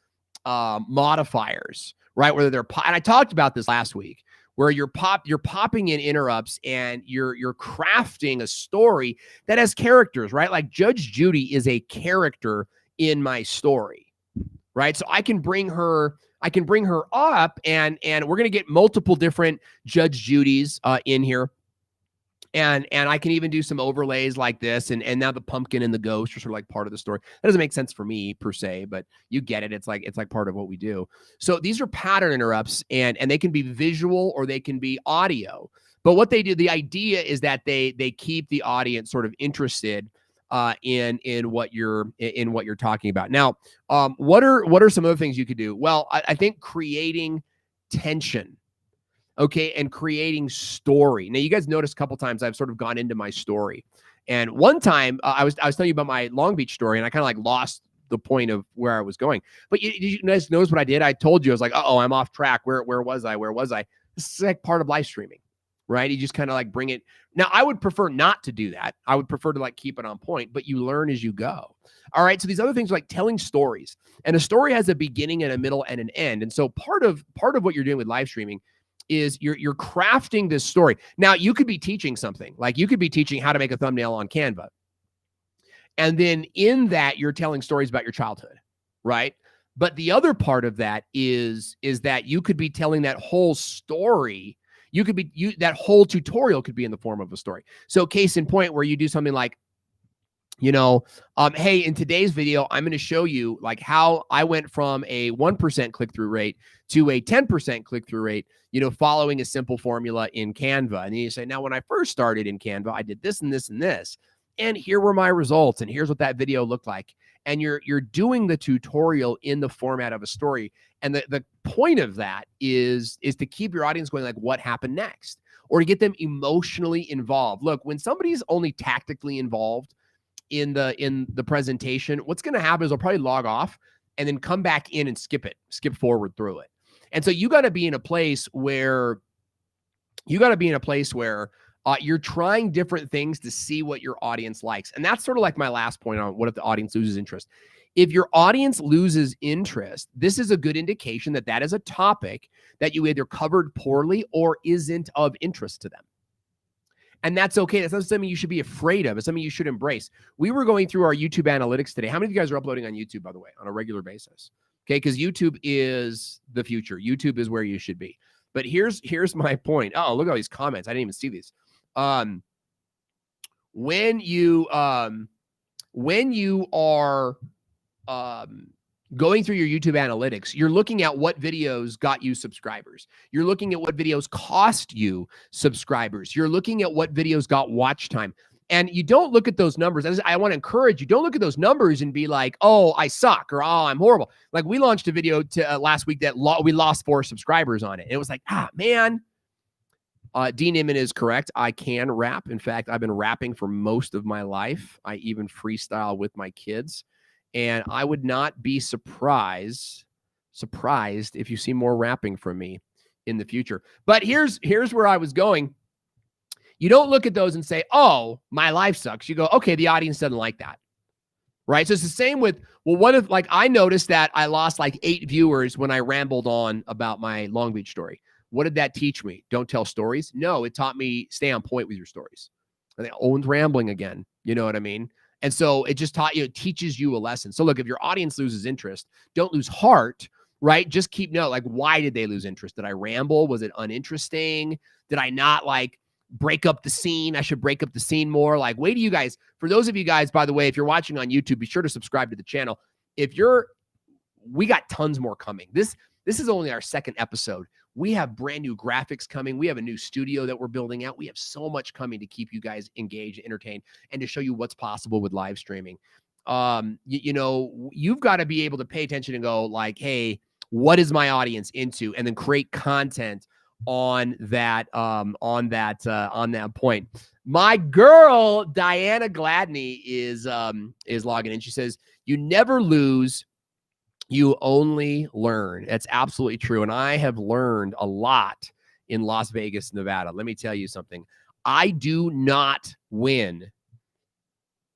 S4: modifiers, right? Whether they're, and I talked about this last week, where you're popping in interrupts and you're crafting a story that has characters, right? Like Judge Judy is a character in my story, right? So I can bring her up and we're going to get multiple different Judge Judys in here. And I can even do some overlays like this. And now the pumpkin and the ghost are sort of like part of the story. That doesn't make sense for me per se, but you get it. It's like part of what we do. So these are pattern interrupts and they can be visual or they can be audio. But what they do, the idea is that they keep the audience sort of interested in what you're talking about. Now, what are some other things you could do? Well, I think creating tension. Okay. And creating story. Now you guys noticed a couple times I've sort of gone into my story. And one time I was telling you about my Long Beach story and I kind of like lost the point of where I was going. But did you guys notice what I did? I told you, I was like, uh-oh, I'm off track. Where was I? This is like part of live streaming, right? You just kind of like bring it. Now I would prefer not to do that. I would prefer to like keep it on point, but you learn as you go. All right. So these other things are like telling stories, and a story has a beginning and a middle and an end. And so part of what you're doing with live streaming is you're crafting this story. Now you could be teaching something, like you could be teaching how to make a thumbnail on Canva. And then in that you're telling stories about your childhood, right? But the other part of that is that you could be telling that whole story. That whole tutorial could be in the form of a story. So case in point, where you do something like, you know, hey, in today's video, I'm going to show you like how I went from a 1% click-through rate to a 10% click-through rate, you know, following a simple formula in Canva. And then you say, now, when I first started in Canva, I did this and this and this, and here were my results, and here's what that video looked like. And you're doing the tutorial in the format of a story. And the point of that is to keep your audience going, like, what happened next? Or to get them emotionally involved. Look, when somebody's only tactically involved in the presentation, what's going to happen is they'll probably log off and then come back in and skip forward through it. And so you got to be in a place where you're trying different things to see what your audience likes. And that's sort of like my last point on what if the audience loses interest. If your audience loses interest, this is a good indication that is a topic that you either covered poorly or isn't of interest to them. And that's okay. That's not something you should be afraid of. It's something you should embrace. We were going through our YouTube analytics today. How many of you guys are uploading on YouTube, by the way, on a regular basis? Okay, because YouTube is the future. YouTube is where you should be. But here's my point. Oh, look at all these comments. I didn't even see these. When you are going through your YouTube analytics, you're looking at what videos got you subscribers. You're looking at what videos cost you subscribers. You're looking at what videos got watch time. And you don't look at those numbers. I want to encourage you, don't look at those numbers and be like, oh, I suck, or oh, I'm horrible. Like we launched a video last week that we lost 4 subscribers on it. And it was like, man. Dean Inman is correct. I can rap. In fact, I've been rapping for most of my life. I even freestyle with my kids. And I would not be surprised if you see more rapping from me in the future. But here's where I was going. You don't look at those and say, oh, my life sucks. You go, okay, the audience doesn't like that. right? So it's the same with, well, what if, like, I noticed that I lost like 8 viewers when I rambled on about my Long Beach story. What did that teach me? Don't tell stories? No, it taught me stay on point with your stories. I think Owen's rambling again. You know what I mean? And so it just taught you, it teaches you a lesson. So look, if your audience loses interest, don't lose heart, right? Just keep note, like, why did they lose interest? Did I ramble? Was it uninteresting? Did I not like break up the scene? I should break up the scene more. Like, wait till you guys, for those of you guys, by the way, if you're watching on YouTube, be sure to subscribe to the channel. We got tons more coming. This is only our 2nd episode. We have brand new graphics coming. We have a new studio that we're building out. We have so much coming to keep you guys engaged, entertained, and to show you what's possible with live streaming. You know, you've got to be able to pay attention and go like, hey, what is my audience into? And then create content on that point. My girl Diana Gladney is logging in. She says, "You never lose, you only learn." That's absolutely true. And I have learned a lot in Las Vegas, Nevada. Let me tell you something. I do not win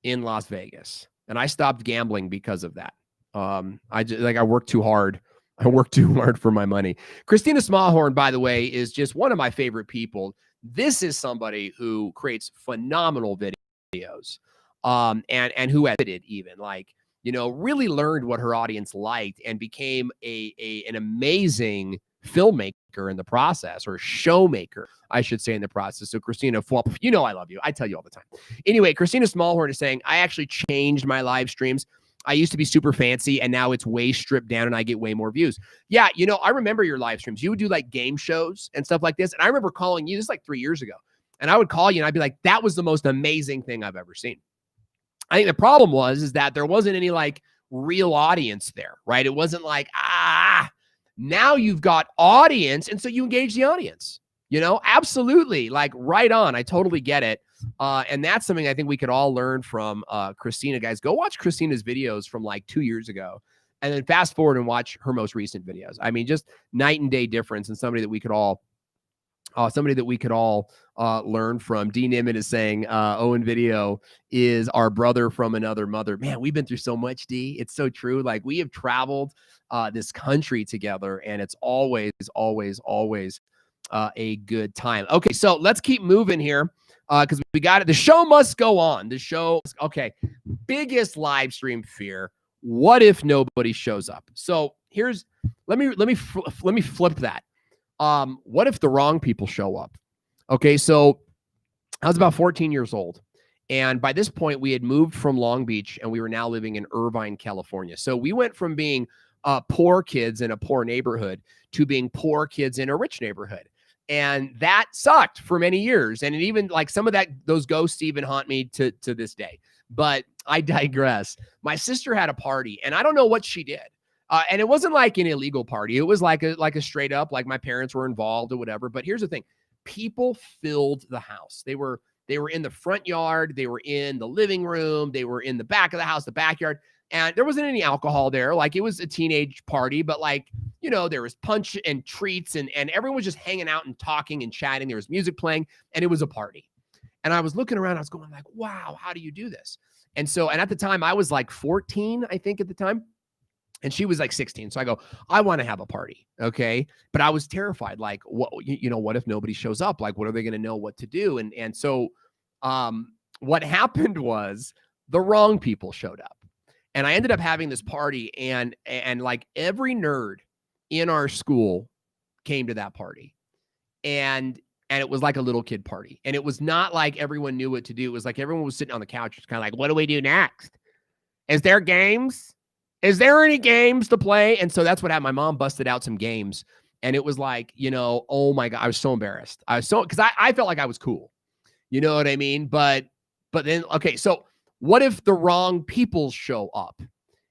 S4: in Las Vegas. And I stopped gambling because of that. I work too hard. I work too hard for my money. Christina Smallhorn, by the way, is just one of my favorite people. This is somebody who creates phenomenal videos, and who edited even, like, you know, really learned what her audience liked and became an amazing filmmaker in the process, or showmaker, I should say, in the process. So Christina, you know I love you. I tell you all the time. Anyway, Christina Smallhorn is saying, I actually changed my live streams. I used to be super fancy, and now it's way stripped down, and I get way more views. Yeah, you know, I remember your live streams. You would do like game shows and stuff like this. And I remember calling you, this is like 3 years ago. And I would call you, and I'd be like, that was the most amazing thing I've ever seen. I think the problem is that there wasn't any like real audience there, right? It wasn't like, now you've got audience. And so you engage the audience, you know, absolutely. Like, right on. I totally get it. And that's something I think we could all learn from Christina. Guys, go watch Christina's videos from like 2 years ago, and then fast forward and watch her most recent videos. I mean, just night and day difference, and somebody that we could all learn from. D Nimitz is saying Owen Video is our brother from another mother. Man, we've been through so much, D. It's so true. Like, we have traveled this country together, and it's always a good time. Okay, so let's keep moving here because we got it. The show must go on. The show. Okay, biggest live stream fear. What if nobody shows up? So let me flip that. What if the wrong people show up? Okay, so I was about 14 years old. And by this point, we had moved from Long Beach, and we were now living in Irvine, California. So we went from being poor kids in a poor neighborhood to being poor kids in a rich neighborhood. And that sucked for many years. And it even, like, some of those ghosts even haunt me to this day. But I digress. My sister had a party, and I don't know what she did. And it wasn't like an illegal party. It was like a straight up, like, my parents were involved or whatever. But here's the thing. People filled the house. They were in the front yard. They were in the living room. They were in the back of the house, the backyard. And there wasn't any alcohol there. Like, it was a teenage party, but, like, you know, there was punch and treats, and everyone was just hanging out and talking and chatting. There was music playing, and it was a party. And I was looking around, I was going like, wow, how do you do this? And at the time I was like 14, I think, at the time. And she was like 16. So I go, I want to have a party. Okay. But I was terrified. Like, what if nobody shows up? Like, what are they going to know what to do? And so what happened was the wrong people showed up. And I ended up having this party, and like every nerd in our school came to that party. And it was like a little kid party. And it was not like everyone knew what to do. It was like everyone was sitting on the couch, just kind of like, what do we do next? Is there games? Is there any games to play? And so that's what happened. My mom busted out some games, and it was like, you know, oh my God, I was so embarrassed. Because I felt like I was cool. You know what I mean? But then, okay, so what if the wrong people show up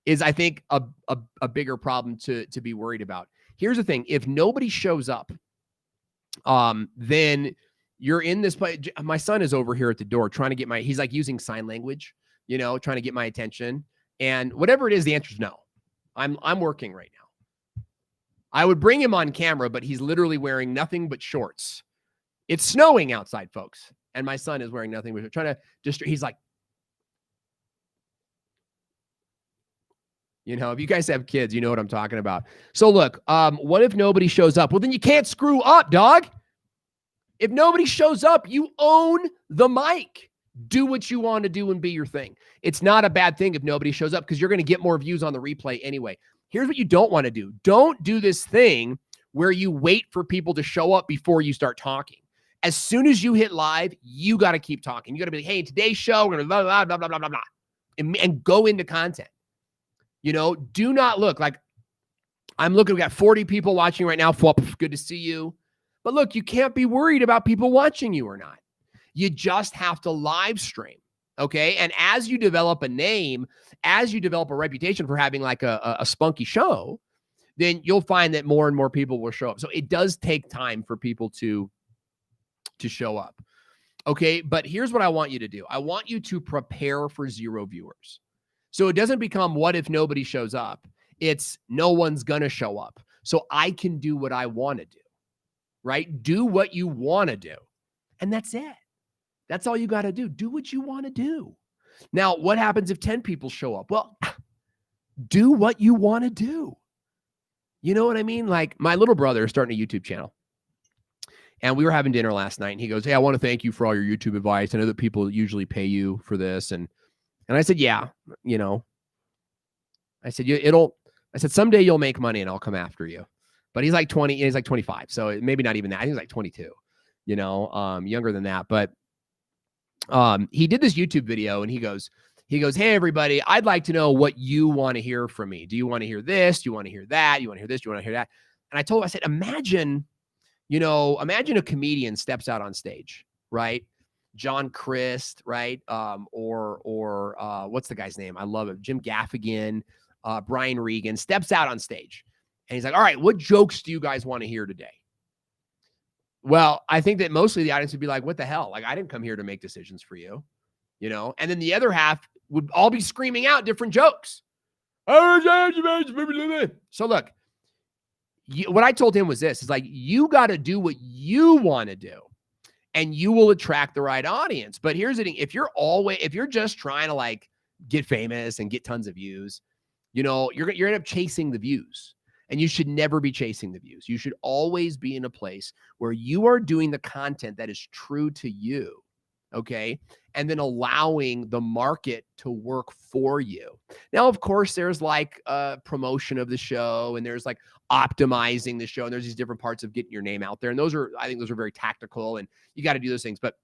S4: is, I think, a bigger problem to be worried about. Here's the thing. If nobody shows up, then you're in this place. My son is over here at the door trying to get he's like using sign language, you know, trying to get my attention. And whatever it is, the answer is no. I'm working right now. I would bring him on camera, but he's literally wearing nothing but shorts. It's snowing outside, folks. And my son is wearing nothing but trying to he's like, You know, if you guys have kids, you know what I'm talking about. So look, what if nobody shows up? Well, then you can't screw up, dog. If nobody shows up, you own the mic. Do what you want to do and be your thing. It's not a bad thing if nobody shows up because you're going to get more views on the replay anyway. Here's what you don't want to do. Don't do this thing where you wait for people to show up before you start talking. As soon as you hit live, you got to keep talking. You got to be like, hey, today's show, we're going to blah, blah, blah, blah, blah, blah, blah, and go into content. You know, do not look like I'm looking. We got 40 people watching right now. Good to see you. But look, you can't be worried about people watching you or not. You just have to live stream. Okay. And as you develop a name, as you develop a reputation for having like a spunky show, then you'll find that more and more people will show up. So it does take time for people to show up. Okay. But here's what I want you to do. I want you to prepare for 0 viewers. So it doesn't become what if nobody shows up? It's no one's going to show up. So I can do what I want to do, right? Do what you want to do. And that's it. That's all you got to do. Do what you want to do. Now, what happens if 10 people show up? Well, do what you want to do. You know what I mean? Like my little brother is starting a YouTube channel. And we were having dinner last night and he goes, hey, I want to thank you for all your YouTube advice. I know that people usually pay you for this. And I said, yeah, you know, I said, someday you'll make money and I'll come after you. But he's like 20, he's like 25. So maybe not even that. I think he's like 22, you know, younger than that. But he did this YouTube video and he goes, hey, everybody, I'd like to know what you want to hear from me. Do you want to hear this? Do you want to hear that? You want to hear this? Do you want to hear that? And I told him, I said, imagine a comedian steps out on stage, right? John Christ, right? Or what's the guy's name? I love it. Jim Gaffigan, Brian Regan steps out on stage and he's like, all right, what jokes do you guys want to hear today? Well, I think that mostly the audience would be like, what the hell? Like, I didn't come here to make decisions for you, you know? And then the other half would all be screaming out different jokes. So look, what I told him was this, is like, you got to do what you want to do and you will attract the right audience. But here's the thing. If you're just trying to like get famous and get tons of views, you know, you're going to end up chasing the views. And you should never be chasing the views. You should always be in a place where you are doing the content that is true to you, okay? And then allowing the market to work for you. Now, of course, there's like promotion of the show and there's like optimizing the show. And there's these different parts of getting your name out there. And I think those are very tactical and you got to do those things. But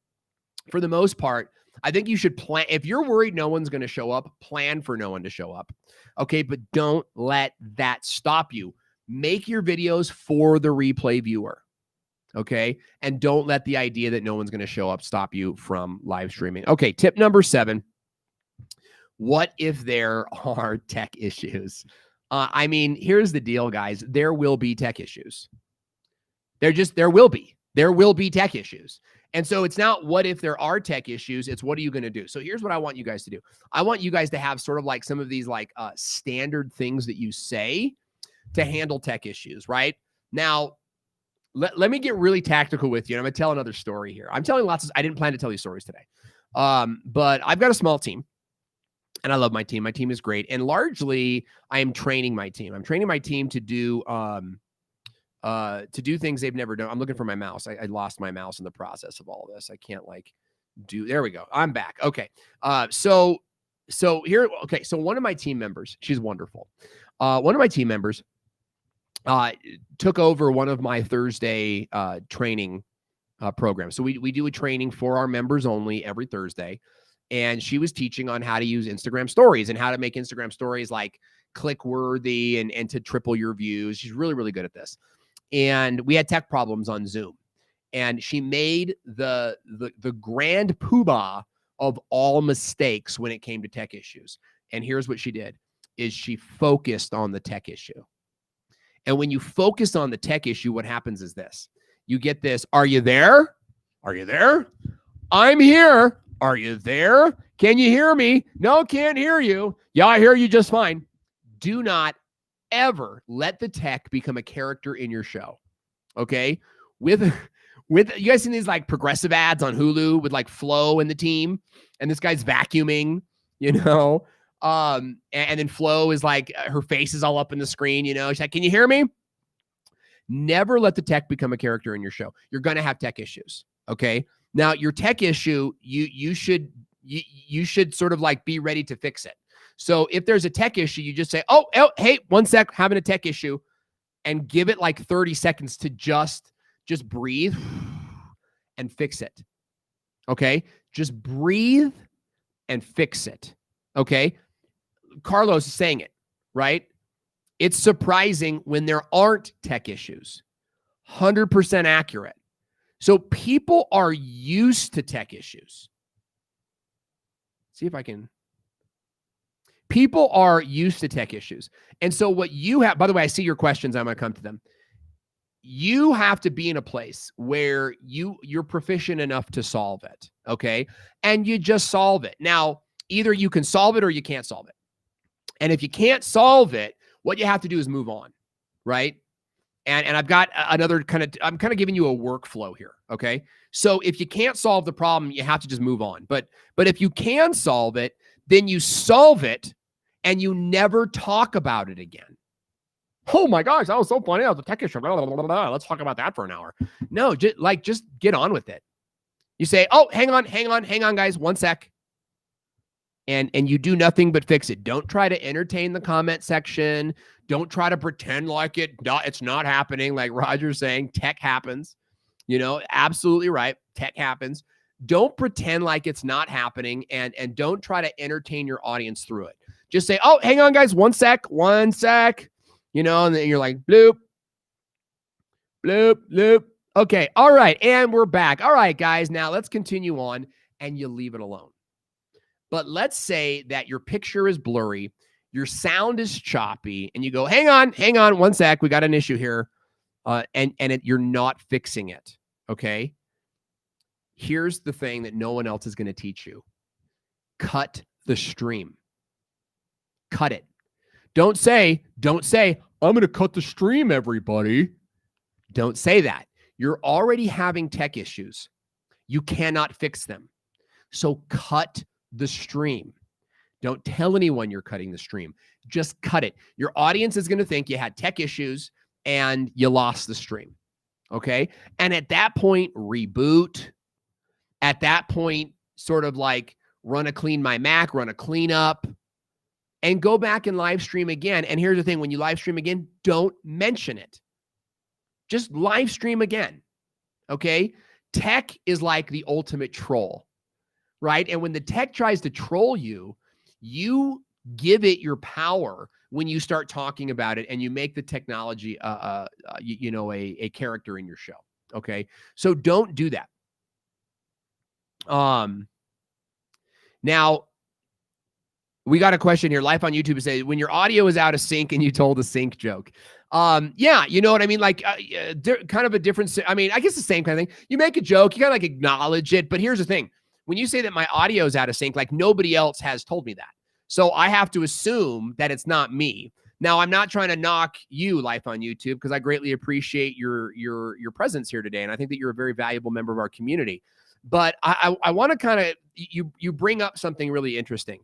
S4: for the most part, I think you should plan. If you're worried no one's going to show up, plan for no one to show up. Okay. But don't let that stop you. Make your videos for the replay viewer. Okay. And don't let the idea that no one's going to show up stop you from live streaming. Okay. Tip number 7. What if there are tech issues? I mean, here's the deal, guys. There will be tech issues. There will be tech issues. And so it's not what if there are tech issues, it's what are you going to do? So here's what I want you guys to do. I want you guys to have sort of like some of these like standard things that you say to handle tech issues, right? Now, let me get really tactical with you. And I'm going to tell another story here. I'm telling I didn't plan to tell these stories today. But I've got a small team and I love my team. My team is great. And largely I am training my team. I'm training my team to do things they've never done. I'm looking for my mouse. I lost my mouse in the process of all of this. I can't there we go. I'm back. Okay. So one of my team members, she's wonderful. One of my team members took over one of my Thursday training programs. So we do a training for our members only every Thursday. And she was teaching on how to use Instagram stories and how to make Instagram stories like click worthy and to triple your views. She's really, really good at this. And we had tech problems on Zoom. And she made the grand poobah of all mistakes when it came to tech issues. And here's what she did, is she focused on the tech issue. And when you focus on the tech issue, what happens is this. You get this, are you there? Are you there? I'm here. Are you there? Can you hear me? No, can't hear you. Yeah, I hear you just fine. Do not ever let the tech become a character in your show. Okay? With you guys seen these like progressive ads on Hulu with like Flo and the team, and this guy's vacuuming, you know? And then Flo is like, her face is all up in the screen, you know, she's like, can you hear me? Never let the tech become a character in your show. You're going to have tech issues. Okay. Now your tech issue, you should sort of like be ready to fix it. So if there's a tech issue, you just say, oh, hey, 1 sec, having a tech issue, and give it like 30 seconds to just breathe and fix it. Okay. Just breathe and fix it. Okay. Carlos is saying it, right? It's surprising when there aren't tech issues. 100% accurate. So people are used to tech issues. See if I can. People are used to tech issues. And so what you have, by the way, I see your questions. I'm going to come to them. You have to be in a place where you're proficient enough to solve it. Okay. And you just solve it. Now, either you can solve it or you can't solve it. And if you can't solve it, what you have to do is move on, right? And I've got another I'm kind of giving you a workflow here, okay? So if you can't solve the problem, you have to just move on. But if you can solve it, then you solve it and you never talk about it again. Oh my gosh, that was so funny. That was a tech issue. Blah, blah, blah, blah. Let's talk about that for an hour. No, just get on with it. You say, oh, hang on, guys, 1 sec. And you do nothing but fix it. Don't try to entertain the comment section. Don't try to pretend like it's not happening. Like Roger's saying, tech happens. You know, absolutely right. Tech happens. Don't pretend like it's not happening, and don't try to entertain your audience through it. Just say, oh, hang on, guys, 1 sec. You know, and then you're like, bloop, bloop, bloop. Okay, all right, and we're back. All right, guys, now let's continue on, and you leave it alone. But let's say that your picture is blurry, your sound is choppy, and you go, hang on, 1 sec, we got an issue here, and you're not fixing it, okay? Here's the thing that no one else is going to teach you. Cut the stream. Cut it. Don't say, I'm going to cut the stream, everybody. Don't say that. You're already having tech issues. You cannot fix them. So cut the stream. Don't tell anyone you're cutting the stream. Just cut it. Your audience is going to think you had tech issues and you lost the stream. Okay? And at that point, reboot. At that point, sort of like run a clean my Mac, run a cleanup, and go back and live stream again. And here's the thing, when you live stream again, don't mention it. Just live stream again. Okay? Tech is like the ultimate troll, right? And when the tech tries to troll you, you give it your power when you start talking about it and you make the technology, a character in your show. Okay? So don't do that. Now, we got a question here. Life on YouTube says, when your audio is out of sync and you told a sync joke. Yeah, you know what I mean? Like, kind of a different, I mean, I guess the same kind of thing. You make a joke, you kind of like acknowledge it. But here's the thing. When you say that my audio is out of sync, like nobody else has told me that. So I have to assume that it's not me. Now, I'm not trying to knock you, Life on YouTube, because I greatly appreciate your presence here today. And I think that you're a very valuable member of our community. But I want to kind of, you bring up something really interesting.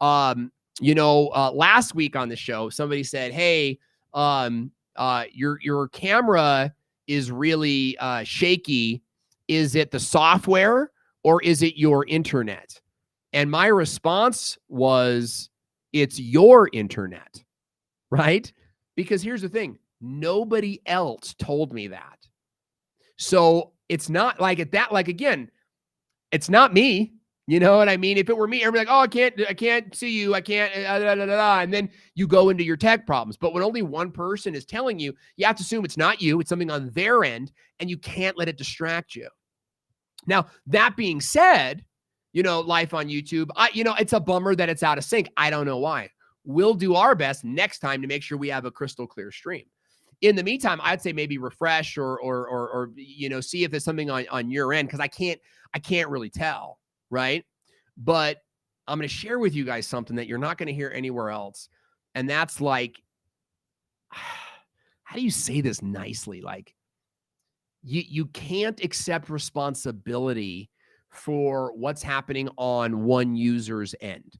S4: Last week on the show, somebody said, hey, your camera is really shaky. Is it the software or is it your internet? And my response was, it's your internet, right? Because here's the thing. Nobody else told me that. So it's not like again, it's not me. You know what I mean? If it were me, everybody's like, oh, I can't see you. I can't, and then you go into your tech problems. But when only one person is telling you, you have to assume it's not you. It's something on their end, and you can't let it distract you. Now, that being said, Life on YouTube, it's a bummer that it's out of sync. I don't know why. We'll do our best next time to make sure we have a crystal clear stream. In the meantime, I'd say maybe refresh or see if there's something on your end, because I can't really tell. Right. But I'm going to share with you guys something that you're not going to hear anywhere else. And that's like, how do you say this nicely? Like you can't accept responsibility for what's happening on one user's end.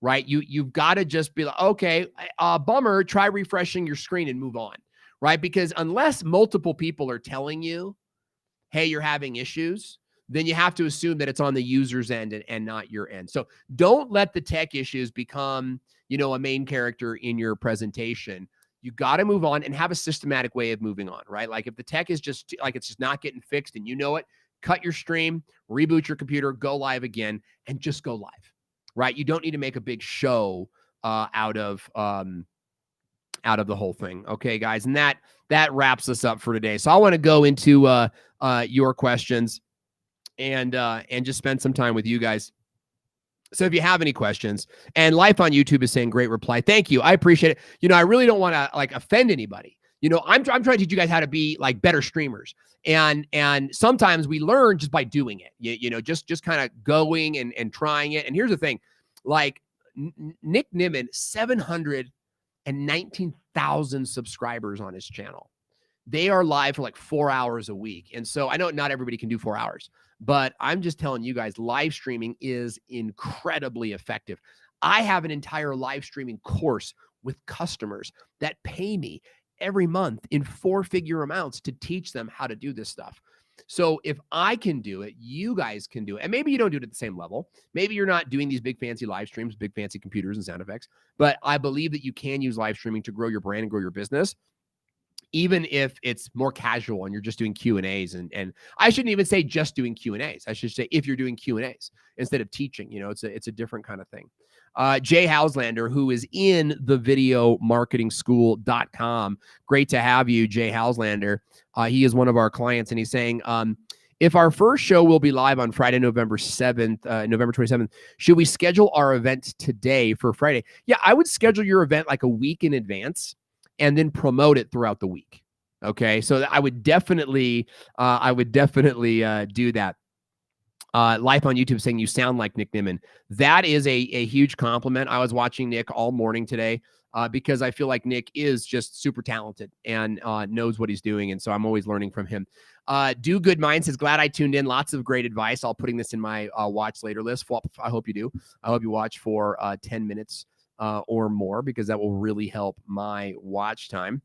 S4: right? You've got to just be like, okay, bummer, try refreshing your screen and move on, right? Because unless multiple people are telling you, hey, you're having issues, then you have to assume that it's on the user's end and not your end. So don't let the tech issues become, a main character in your presentation. You got to move on and have a systematic way of moving on, right? Like if the tech is just like, it's just not getting fixed and you know it, cut your stream, reboot your computer, go live again, and just go live, right? You don't need to make a big show out of the whole thing. Okay, guys. And that wraps us up for today. So I want to go into your questions and just spend some time with you guys. So if you have any questions, and Life on YouTube is saying great reply. Thank you. I appreciate it. I really don't want to offend anybody. I'm trying to teach you guys how to be like better streamers. And sometimes we learn just by doing it, just kind of going and trying it. And here's the thing, like Nick Nimmin, 719,000 subscribers on his channel. They are live for like 4 hours a week. And so I know not everybody can do 4 hours, but I'm just telling you guys, live streaming is incredibly effective. I have an entire live streaming course with customers that pay me every month in 4-figure amounts to teach them how to do this stuff. So if I can do it, you guys can do it. And maybe you don't do it at the same level. Maybe you're not doing these big fancy live streams, big fancy computers and sound effects, but I believe that you can use live streaming to grow your brand and grow your business, even if it's more casual and you're just doing Q&As. And I shouldn't even say just doing Q&As. I should say if you're doing Q&As instead of teaching, it's a different kind of thing. Jay Hauslander, who is in the videomarketingschool.com. Great to have you, Jay Hauslander. He is one of our clients, and he's saying, if our first show will be live on Friday, November 27th, should we schedule our event today for Friday? Yeah, I would schedule your event like a week in advance and then promote it throughout the week. Okay, so I would definitely do that. Life on YouTube saying you sound like Nick Nimmin. That is a huge compliment. I was watching Nick all morning today because I feel like Nick is just super talented and knows what he's doing. And so I'm always learning from him. Do Good Mind says, glad I tuned in. Lots of great advice. I'll putting this in my watch later list. I hope you do. I hope you watch for 10 minutes or more because that will really help my watch time.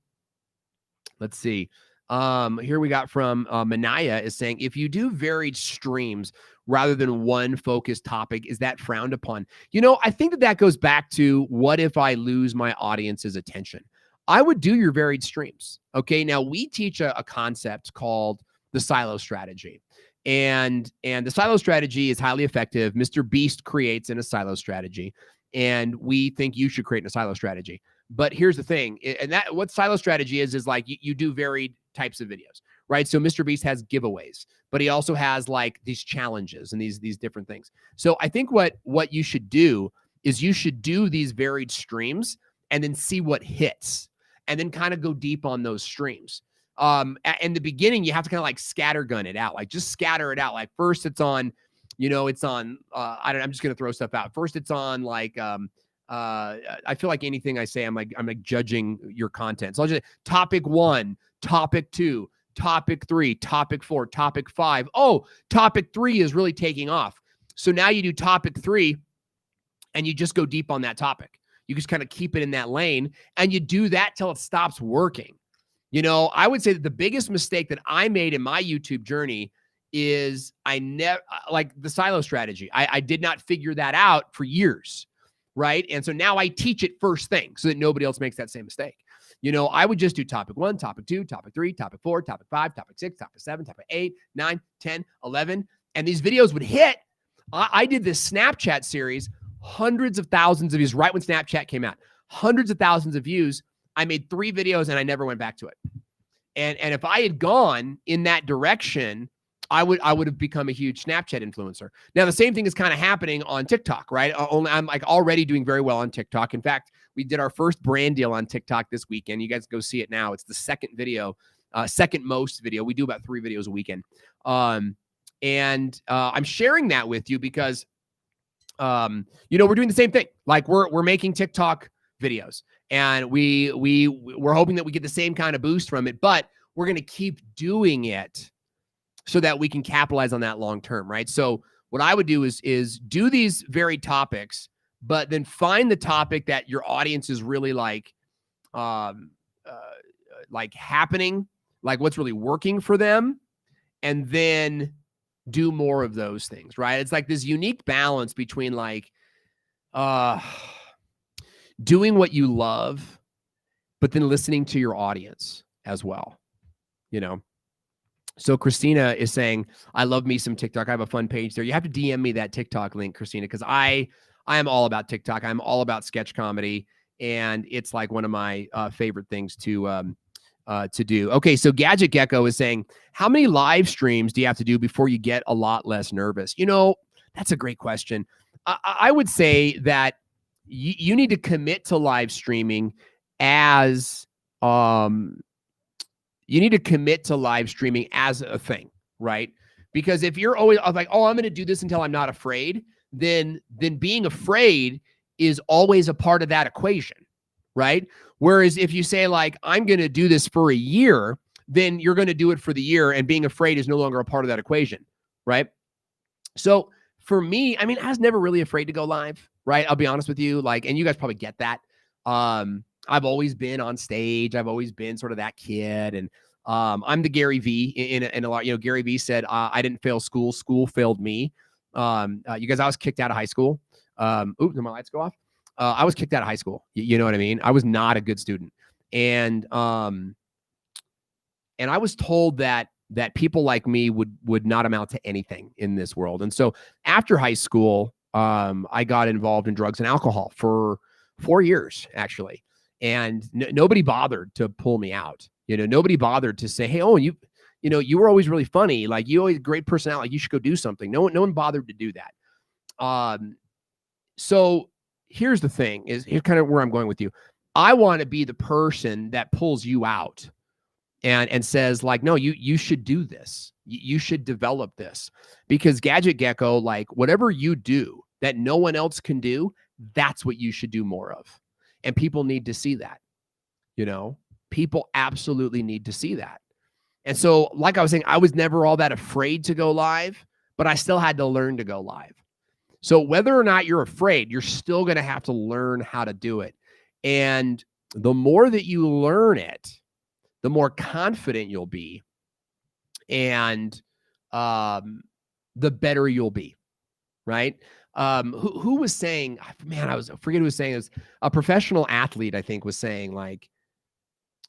S4: Let's see. Here we got from Manaya is saying, if you do varied streams rather than one focused topic, is that frowned upon? I think that goes back to what if I lose my audience's attention? I would do your varied streams. Okay. Now we teach a concept called the silo strategy. And the silo strategy is highly effective. Mr. Beast creates in a silo strategy. And we think you should create a silo strategy. But here's the thing. And that what silo strategy is like you do varied types of videos, right? So Mr. Beast has giveaways, but he also has like these challenges and these different things. So I think what you should do is you should do these varied streams and then see what hits and then kind of go deep on those streams. In the beginning, you have to kind of like scattergun it out, like just scatter it out. Like first it's on, I'm just going to throw stuff out. First it's on like, I feel like anything I say, I'm like judging your content. So I'll just topic 1, topic 2, topic 3, topic 4, topic 5. Oh, topic 3 is really taking off. So now you do topic 3 and you just go deep on that topic. You just kind of keep it in that lane and you do that till it stops working. I would say that the biggest mistake that I made in my YouTube journey is I never like the silo strategy. I did not figure that out for years. Right. And so now I teach it first thing so that nobody else makes that same mistake. I would just do topic 1, topic 2, topic 3, topic 4, topic 5, topic 6, topic 7, topic 8, 9, 10, 11. And these videos would hit. I did this Snapchat series, hundreds of thousands of views right when Snapchat came out, hundreds of thousands of views. I made 3 videos and I never went back to it. And if I had gone in that direction, I would have become a huge Snapchat influencer. Now, the same thing is kind of happening on TikTok, right? I'm like already doing very well on TikTok. In fact, we did our first brand deal on TikTok this weekend. You guys go see it now. It's the second most video. We do about 3 videos a weekend. I'm sharing that with you because, we're doing the same thing. Like we're making TikTok videos and we're hoping that we get the same kind of boost from it, but we're going to keep doing it so that we can capitalize on that long term, right? So what I would do is do these varied topics, but then find the topic that your audience is really like happening, like what's really working for them, and then do more of those things, right? It's like this unique balance between like doing what you love, but then listening to your audience as well, you know? So Christina is saying, I love me some TikTok. I have a fun page there. You have to DM me that TikTok link, Christina, because I am all about TikTok. I'm all about sketch comedy, and it's like one of my favorite things to do. Okay, so Gadget Gecko is saying, how many live streams do you have to do before you get a lot less nervous? You know, that's a great question. I would say that you need to commit to live streaming as you need to commit to live streaming as a thing, right? Because if you're always like, oh, I'm going to do this until I'm not afraid, then being afraid is always a part of that equation, right? Whereas if you say like, I'm going to do this for a year, then you're going to do it for the year, and being afraid is no longer a part of that equation, right? So for me, I mean, I was never really afraid to go live, right? I'll be honest with you, like, and you guys probably get that. I've always been on stage. I've always been sort of that kid. And I'm the Gary V in a lot, you know, Gary V said, I didn't fail school. School failed me. You guys, I was kicked out of high school. Oops, did my lights go off? I was kicked out of high school. You know what I mean? I was not a good student. And I was told that people like me would not amount to anything in this world. And so after high school, I got involved in drugs and alcohol for 4 years, actually. And nobody bothered to pull me out. You know, nobody bothered to say, hey, Owen, you were always really funny. Like, you always great personality. Like, you should go do something. No one bothered to do that. So here's the thing, here's kind of where I'm going with you. I want to be the person that pulls you out and says like, no, you should do this. You should develop this, because Gadget Gecko, like, whatever you do that no one else can do, that's what you should do more of. And people need to see that, you know, people absolutely need to see that. And so, like I was saying, I was never all that afraid to go live, but I still had to learn to go live. So whether or not you're afraid, you're still going to have to learn how to do it. And the more that you learn it, the more confident you'll be, and the better you'll be, right? Who was saying, man, I forget who was saying, it was a professional athlete, I think, was saying like,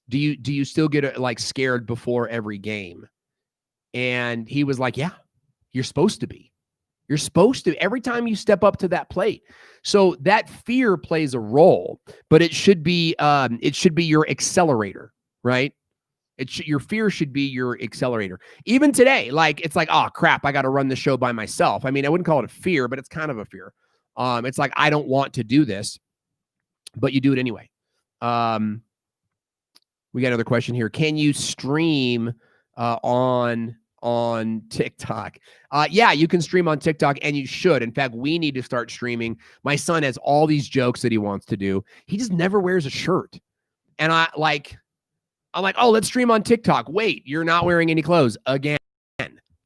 S4: do you still get like scared before every game? And he was like, yeah, you're supposed to be. You're supposed to, every time you step up to that plate. So that fear plays a role, but it should be your accelerator, right? Your fear should be your accelerator. Even today, like, it's like, oh crap, I got to run the show by myself. I mean, I wouldn't call it a fear, but it's kind of a fear. It's like, I don't want to do this, but you do it anyway. We got another question here. Can you stream on TikTok? Yeah, you can stream on TikTok, and you should. In fact, we need to start streaming. My son has all these jokes that he wants to do. He just never wears a shirt. And I'm like, oh, let's stream on TikTok. Wait, you're not wearing any clothes again.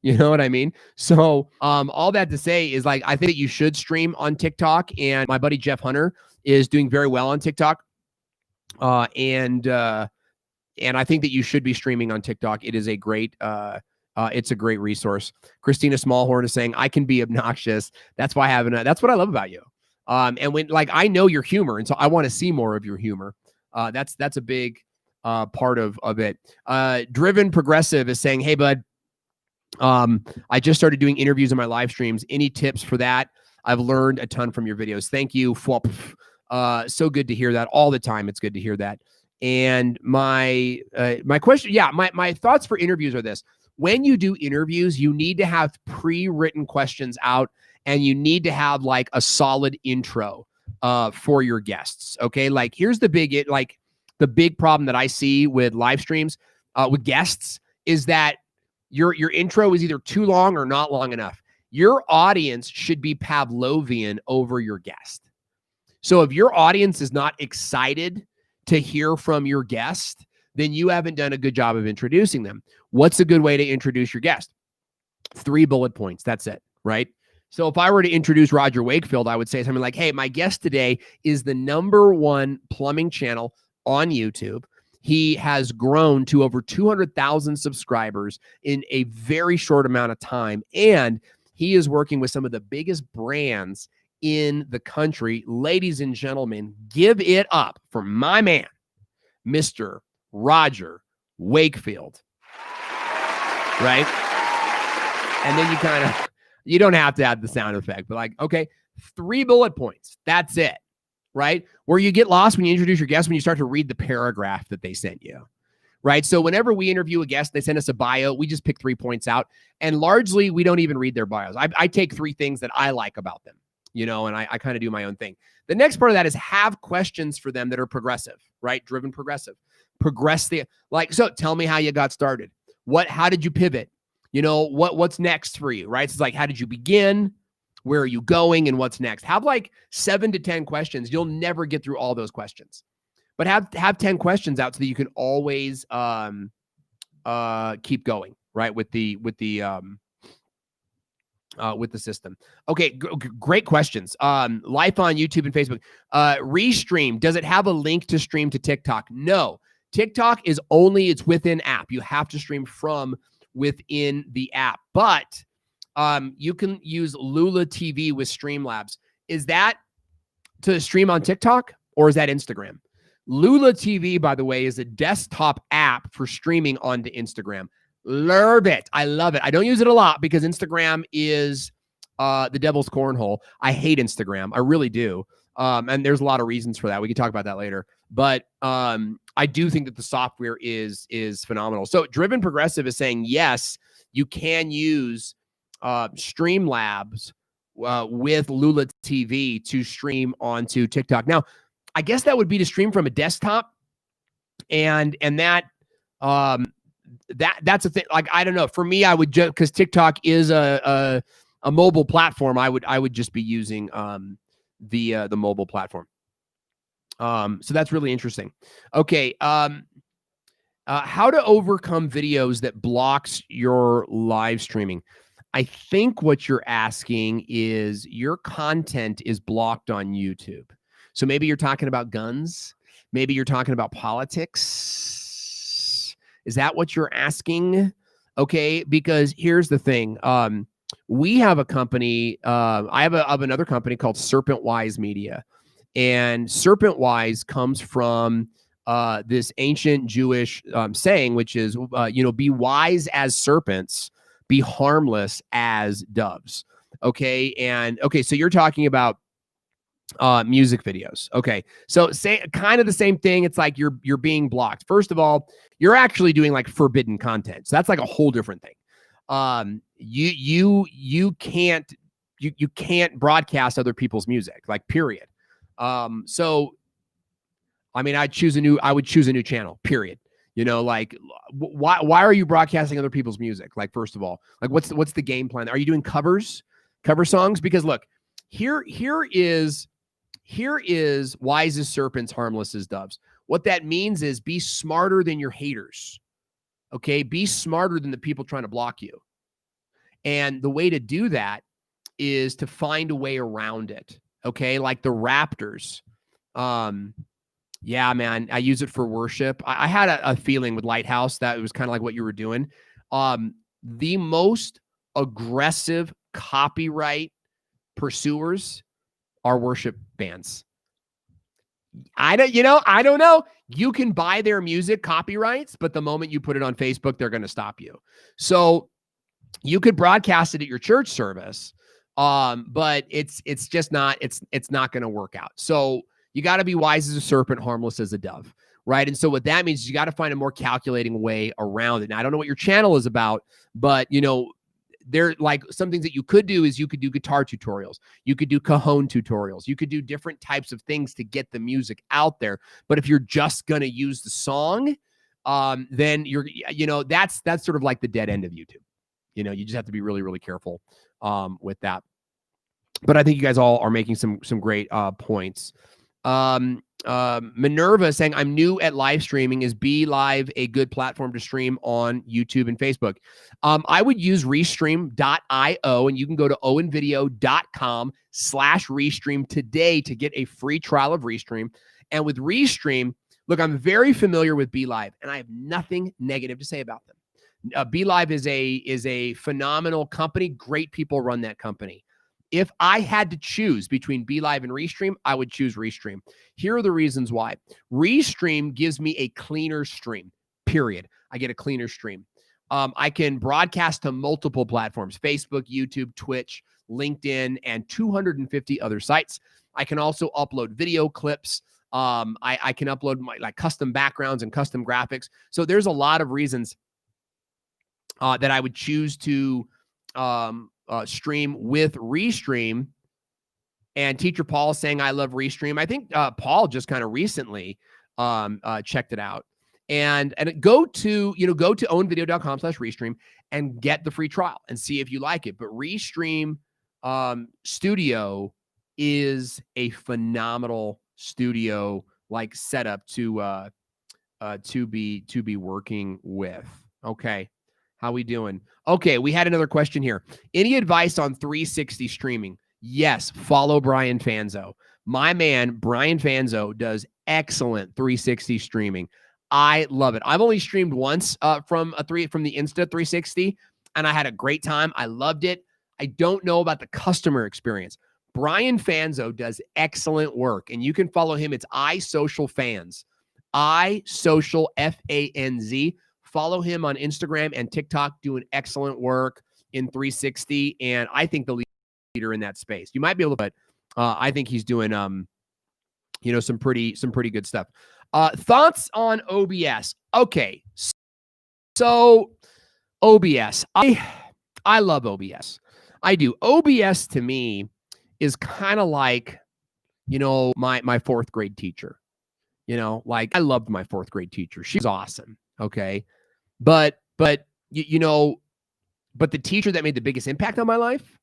S4: You know what I mean? So all that to say is, like, I think that you should stream on TikTok. And my buddy Jeff Hunter is doing very well on TikTok. And I think that you should be streaming on TikTok. It is a great it's a great resource. Christina Smallhorn is saying, I can be obnoxious. That's why that's what I love about you. And when, like, I know your humor, and so I want to see more of your humor. That's a big part of it. Driven Progressive is saying, hey, bud, I just started doing interviews in my live streams. Any tips for that? I've learned a ton from your videos. Thank you. So good to hear that all the time. It's good to hear that. And my question, my thoughts for interviews are this. When you do interviews, you need to have pre-written questions out, and you need to have like a solid intro for your guests. Okay. Like, here's the big problem that I see with live streams with guests is that your intro is either too long or not long enough. Your audience should be Pavlovian over your guest. So if your audience is not excited to hear from your guest, then you haven't done a good job of introducing them. What's a good way to introduce your guest? 3 bullet points. That's it, right? So if I were to introduce Roger Wakefield, I would say something like, hey, my guest today is the #1 plumbing channel on YouTube. He has grown to over 200,000 subscribers in a very short amount of time. And he is working with some of the biggest brands in the country. Ladies and gentlemen, give it up for my man, Mr. Roger Wakefield. Right? And then you don't have to add the sound effect, but like, okay, 3 bullet points. That's it. Right? Where you get lost when you introduce your guest, when you start to read the paragraph that they sent you. Right? So whenever we interview a guest, they send us a bio, we just pick 3 points out. And largely, we don't even read their bios. I take 3 things that I like about them, and I kind of do my own thing. The next part of that is have questions for them that are progressive, right? Driven progressive. So tell me how you got started. How did you pivot? What's next for you, right? So it's like, how did you begin? Where are you going? And what's next? Have like 7 to 10 questions. You'll never get through all those questions, but have 10 questions out so that you can always keep going, right? With the system. Okay. Great questions. Life on YouTube and Facebook. Restream. Does it have a link to stream to TikTok? No. TikTok it's within app. You have to stream from within the app, but you can use Lula TV with Streamlabs. Is that to stream on TikTok or is that Instagram? Lula TV, by the way, is a desktop app for streaming onto Instagram. Love it. I love it. I don't use it a lot because Instagram is the devil's cornhole. I hate Instagram. I really do. And there's a lot of reasons for that. We can talk about that later. But I do think that the software is phenomenal. So Driven Progressive is saying, yes, you can use Streamlabs with Lula TV to stream onto TikTok. Now, I guess that would be to stream from a desktop, and that's a thing. Like, I don't know. For me, I would just, because TikTok is a mobile platform, I would just be using the mobile platform. So that's really interesting. Okay. How to overcome videos that blocks your live streaming. I think what you're asking is your content is blocked on YouTube. So maybe you're talking about guns. Maybe you're talking about politics. Is that what you're asking? Okay, because here's the thing. We have a company. I have another company called Serpent Wise Media. And Serpent Wise comes from this ancient Jewish saying, which is, be wise as serpents, be harmless as doves. Okay. And okay, so you're talking about music videos. Okay. So kind of the same thing. It's like you're being blocked. First of all, you're actually doing like forbidden content. So that's like a whole different thing. You can't broadcast other people's music, like, period. So I mean, I would choose a new channel, period. Like, why are you broadcasting other people's music? Like, first of all, like, what's the game plan? Are you doing cover songs? Because look, here is wise as serpents, harmless as doves. What that means is be smarter than your haters. Okay. Be smarter than the people trying to block you. And the way to do that is to find a way around it. Okay. Like the Raptors. Yeah, man, I use it for worship. I had a feeling with Lighthouse that it was kind of like what you were doing. The most aggressive copyright pursuers are worship bands. I don't know. You can buy their music copyrights, but the moment you put it on Facebook, they're going to stop you. So you could broadcast it at your church service, but it's just not, it's not going to work out. So you got to be wise as a serpent, harmless as a dove, right? And so what that means is you got to find a more calculating way around it. Now, I don't know what your channel is about, but there, like, some things that you could do is you could do guitar tutorials. You could do cajon tutorials. You could do different types of things to get the music out there. But if you're just going to use the song, then that's sort of like the dead end of YouTube. You just have to be really, really careful with that. But I think you guys all are making some great points. Minerva saying, I'm new at live streaming. Is Be Live a good platform to stream on YouTube and Facebook? I would use Restream.io, and you can go to owenvideo.com/Restream today to get a free trial of Restream. And with Restream, look, I'm very familiar with Be Live, and I have nothing negative to say about them. Be Live is a phenomenal company. Great people run that company. If I had to choose between Be Live and Restream, I would choose Restream. Here are the reasons why. Restream gives me a cleaner stream, period. I get a cleaner stream. I can broadcast to multiple platforms: Facebook, YouTube, Twitch, LinkedIn, and 250 other sites. I can also upload video clips. I can upload my custom backgrounds and custom graphics. So there's a lot of reasons that I would choose to stream with Restream. And Teacher Paul is saying, I love Restream. I think Paul just kind of recently checked it out. And go to owenvideo.com/Restream and get the free trial and see if you like it. But Restream Studio is a phenomenal studio setup to be working with. Okay. How we doing? Okay, we had another question here. Any advice on 360 streaming? Yes, follow Brian Fanzo. My man, Brian Fanzo, does excellent 360 streaming. I love it. I've only streamed once from the Insta 360, and I had a great time. I loved it. I don't know about the customer experience. Brian Fanzo does excellent work, and you can follow him. It's iSocialFans. iSocial FANZ. Follow him on Instagram and TikTok, doing excellent work in 360. And I think the leader in that space. You might be able to, but I think he's doing, some pretty good stuff. Thoughts on OBS? Okay. So OBS, I love OBS. I do. OBS to me is kind of like, my fourth grade teacher. I loved my fourth grade teacher. She was awesome. Okay. But the teacher that made the biggest impact on my life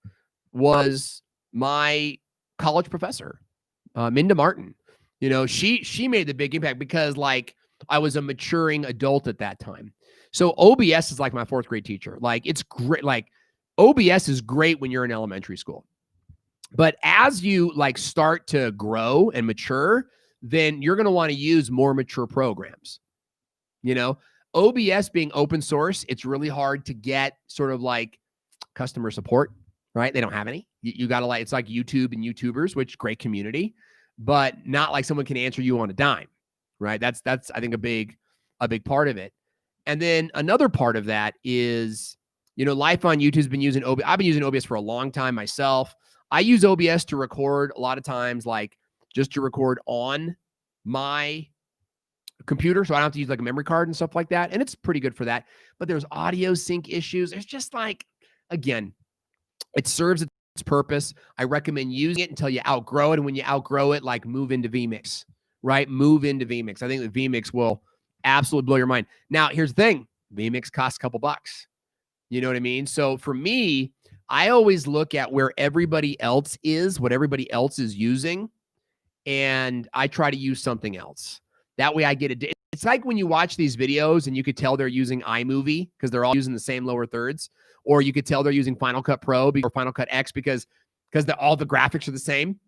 S4: was my college professor, Minda Martin. She made the big impact because I was a maturing adult at that time. So OBS is like my fourth grade teacher. It's great. OBS is great when you're in elementary school. But as you start to grow and mature, then you're going to want to use more mature programs. OBS being open source, it's really hard to get sort of customer support, right? They don't have any. You got to it's like YouTube and YouTubers, which great community, but not like someone can answer you on a dime, right? That's I think a big part of it. And then another part of that is, life on YouTube's been using OBS. I've been using OBS for a long time myself. I use OBS to record a lot of times, just to record on my computer, so I don't have to use a memory card and stuff like that. And it's pretty good for that. But there's audio sync issues. There's just again, it serves its purpose. I recommend using it until you outgrow it. And when you outgrow it, move into vMix, right? Move into vMix. I think that vMix will absolutely blow your mind. Now, here's the thing. vMix costs a couple bucks. You know what I mean? So for me, I always look at where everybody else is, what everybody else is using, and I try to use something else. That way I get it. It's like when you watch these videos and you could tell they're using iMovie because they're all using the same lower thirds, or you could tell they're using Final Cut Pro or Final Cut X because all the graphics are the same.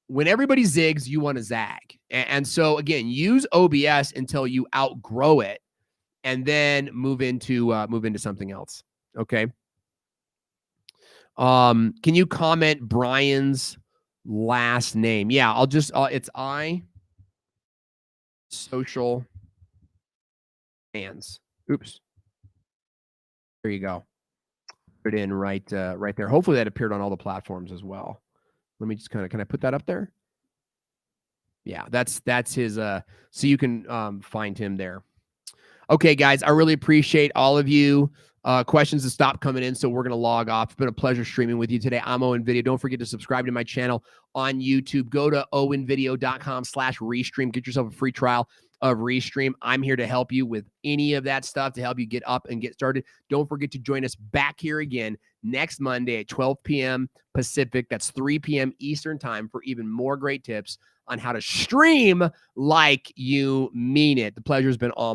S4: When everybody zigs, you want to zag. And so again, use OBS until you outgrow it and then move into something else. Okay. Can you comment Brian's last name? Yeah, I'll just, it's iSocialFans. Oops. There you go. Put it in right there. Hopefully that appeared on all the platforms as well. Let me just can I put that up there? Yeah, that's his, so you can find him there. Okay, guys, I really appreciate all of you. Questions to stop coming in, so we're going to log off. It's been a pleasure streaming with you today. I'm Owen Video. Don't forget to subscribe to my channel on YouTube. Go to owenvideo.com/Restream. Get yourself a free trial of Restream. I'm here to help you with any of that stuff, to help you get up and get started. Don't forget to join us back here again next Monday at 12 p.m. Pacific. That's 3 p.m. Eastern time for even more great tips on how to stream like you mean it. The pleasure has been all